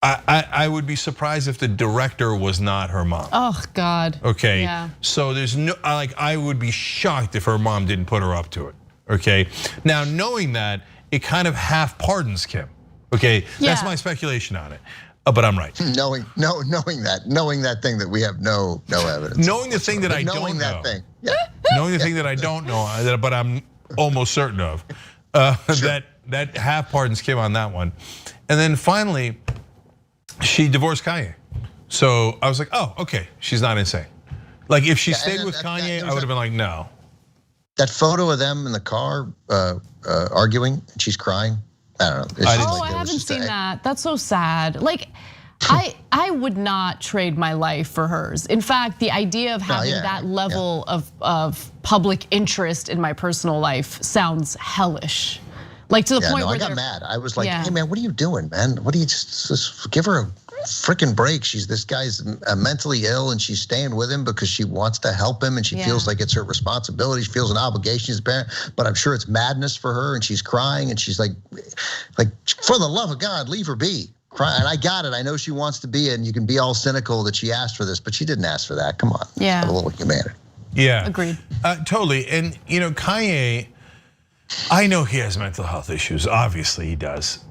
I would be surprised if the director was not her mom. Oh God. Okay. Yeah. So there's no, I would be shocked if her mom didn't put her up to it. Okay. Now knowing that, it kind of half pardons Kim. Okay. That's my speculation on it. But I'm right. Knowing that thing that we have no evidence. Knowing the thing that I don't know. Knowing that thing. Yeah. Knowing the thing that I don't know, but I'm almost certain of. That half pardons Kim on that one. And then finally, she divorced Kanye. So I was like, oh, okay, she's not insane. Like if she stayed with Kanye, I would have been like, no. That photo of them in the car arguing, and she's crying. I don't know. I haven't seen that. That's so sad. Like, I would not trade my life for hers. In fact, the idea of having that level of public interest in my personal life sounds hellish. Like to the point where I got mad. I was like, hey man, what are you doing, man? What do you just give her a freaking break? This guy's mentally ill and she's staying with him because she wants to help him and she feels like it's her responsibility. She feels an obligation as a parent, but I'm sure it's madness for her and she's crying and she's like, for the love of God, leave her be. And I got it. I know she wants to be, and you can be all cynical that she asked for this, but she didn't ask for that. Come on. Yeah. Have a little humanity. Yeah. Agreed. Totally. And Kanye, I know he has mental health issues. Obviously he does.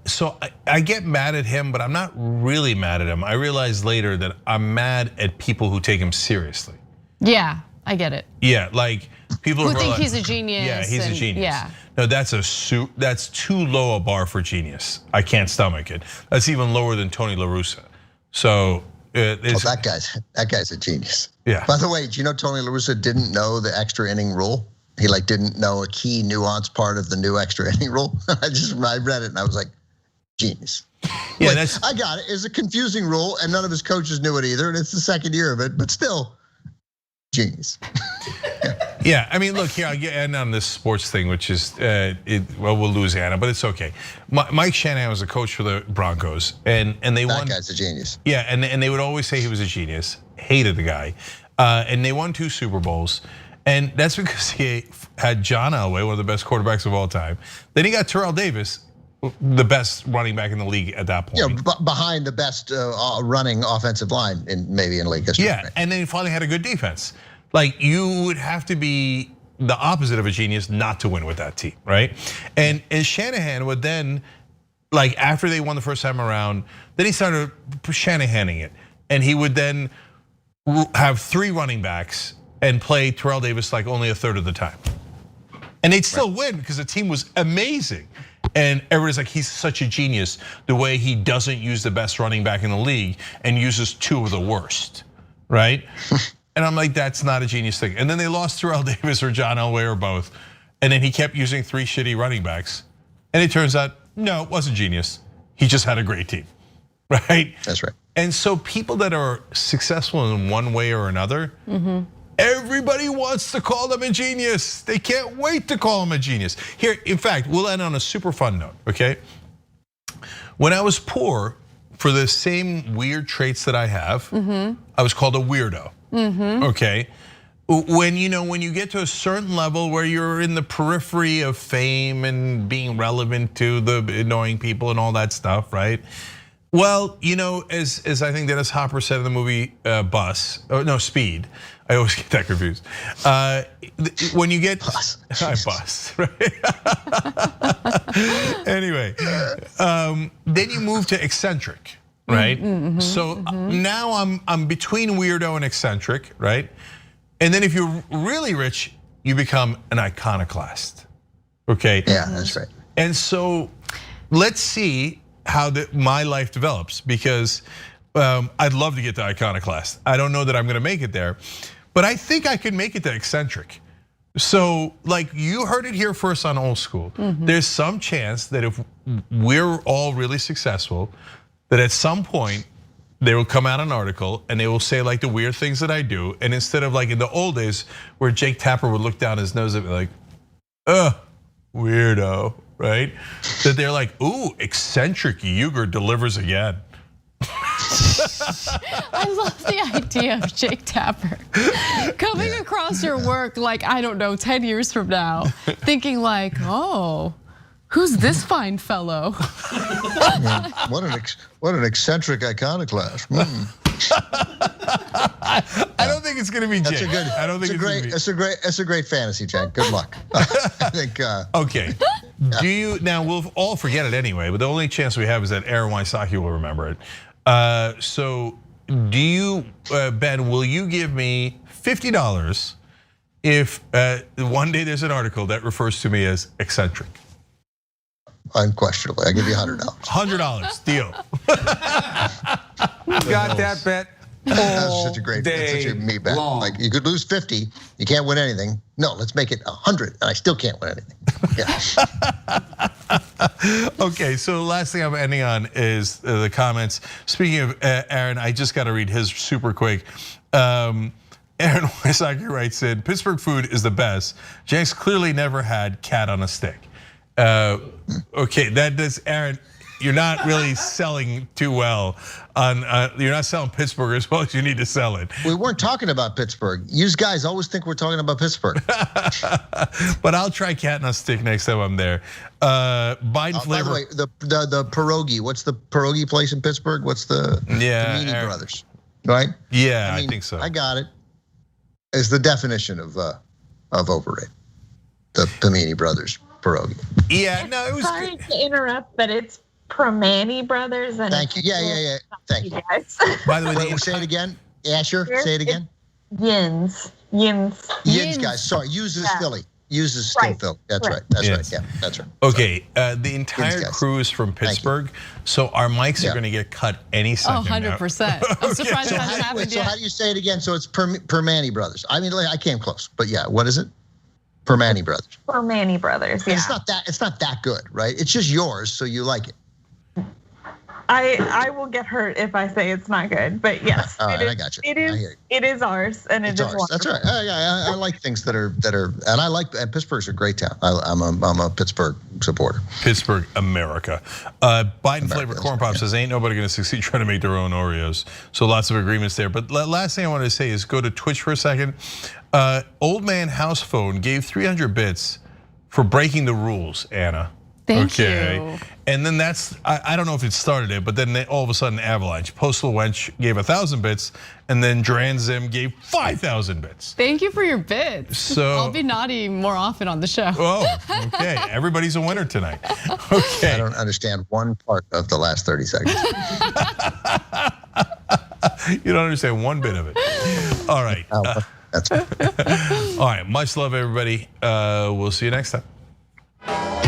So I get mad at him, but I'm not really mad at him. I realized later that I'm mad at people who take him seriously. Yeah, I get it. Yeah, like people who think he's a genius. Yeah, he's a genius. Yeah. No, that's too low a bar for genius. I can't stomach it. That's even lower than Tony La Russa. So that guy's a genius. Yeah. By the way, do you know Tony La Russa didn't know the extra inning rule? He didn't know a key nuanced part of the new extra inning rule. I read it and I was like, genius. Yeah, I got it. It's a confusing rule and none of his coaches knew it either. And it's the second year of it, but still, genius. Yeah, I mean, look here, I'll end on this sports thing, which is, we'll lose Anna, but it's okay. Mike Shanahan was a coach for the Broncos, and they won. That guy's a genius. Yeah, and they would always say he was a genius. Hated the guy, and they won 2 Super Bowls, and that's because he had John Elway, one of the best quarterbacks of all time. Then he got Terrell Davis, the best running back in the league at that point. Yeah, behind the best running offensive line in league history. Yeah, and then he finally had a good defense. Like you would have to be the opposite of a genius not to win with that team, right? And Shanahan would then, like after they won the first time around, then he started Shanahaning it, and he would then have 3 running backs and play Terrell Davis like only a third of the time. And they'd still win because the team was amazing. And everybody's like, he's such a genius, the way he doesn't use the best running back in the league and uses 2 of the worst, right? And I'm like, that's not a genius thing. And then they lost Terrell Davis or John Elway or both. And then he kept using 3 shitty running backs. And it turns out, no, it wasn't genius. He just had a great team, right? That's right. And so people that are successful in one way or another, everybody wants to call them a genius. They can't wait to call them a genius. Here, in fact, we'll end on a super fun note, okay? When I was poor, for the same weird traits that I have, I was called a weirdo, okay? When you get to a certain level where you're in the periphery of fame and being relevant to the annoying people and all that stuff, right? Well, as I think Dennis Hopper said in the movie Speed. I always get that confused. When you get Bus, right? Anyway, then you move to eccentric, right? So now I'm between weirdo and eccentric, right? And then if you're really rich, you become an iconoclast, okay? Yeah, that's right. And so let's see how my life develops, because I'd love to get to iconoclast. I don't know that I'm gonna make it there, but I think I could make it to eccentric. So like you heard it here first on Old School. There's some chance that if we're all really successful, that at some point they will come out an article and they will say like the weird things that I do. And instead of like in the old days where Jake Tapper would look down his nose at me like, weirdo, right? That they're like, ooh, eccentric Uyghur delivers again. I love the idea of Jake Tapper coming across your work like, I don't know, 10 years from now, thinking like, oh, who's this fine fellow? What an eccentric iconoclast. I don't think it's going to be Jake. I don't think it's a great fantasy, Jack. Good luck. I think. Okay. Do you now? We'll all forget it anyway. But the only chance we have is that Aaron Wysocki will remember it. So, do you, Ben? Will you give me $50 if one day there's an article that refers to me as eccentric? Unquestionably, I give you $100. $100 deal. Got that bet. That's such a me bet. Like you could lose 50, you can't win anything. No, let's make it 100, and I still can't win anything. Yeah. Okay, so the last thing I'm ending on is the comments. Speaking of Aaron, I just got to read his super quick. Aaron Wysocki writes in, Pittsburgh food is the best. Jenks clearly never had cat on a stick. Okay, that does, Aaron. You're not really selling too well on. You're not selling Pittsburgh as well as you need to sell it. We weren't talking about Pittsburgh. You guys always think we're talking about Pittsburgh. But I'll try cat on a stick next time I'm there. Biden flavor. By the way, the pierogi. What's the pierogi place in Pittsburgh? What's the Panini Brothers? Right? Yeah, I think so. I got it. It's the definition of overrated. The Panini Brothers pierogi. Yeah, no, it was. Sorry to interrupt, but it's Permani Brothers. And thank you. Yeah. Thank you. Guys. By the way, say it again. Asher, say it again. Yins, guys. Sorry, uses Philly. Uses still Philly. That's right. That's right. Yeah, that's right. Okay, the entire crew is from Pittsburgh, so our mics are going to get cut any second. 100%. I'm surprised that hasn't happened yet. So how do you say it again? So it's Permani Brothers. I mean, I came close, but yeah, what is it? Permani Brothers. Permani Brothers. Yeah. It's not that good, right? It's just yours, so you like it. I will get hurt if I say it's not good, but yes, all right, I got you. It is ours, and it's ours. That's right. I like things that are, and Pittsburgh's a great town. I'm a Pittsburgh supporter. Pittsburgh, America. Biden flavored corn pop says ain't nobody gonna succeed trying to make their own Oreos. So lots of agreements there. But last thing I wanted to say is go to Twitch for a second. Old man house phone gave 300 bits for breaking the rules, Anna. Thank you. And then I don't know if it started it, but then all of a sudden avalanche. Postal Wench gave 1,000 bits, and then Duran Zim gave 5,000 bits. Thank you for your bits. So I'll be naughty more often on the show. Oh, okay. Everybody's a winner tonight. Okay. I don't understand one part of the last 30 seconds. You don't understand one bit of it. All right. That's All right. Much love, everybody. We'll see you next time.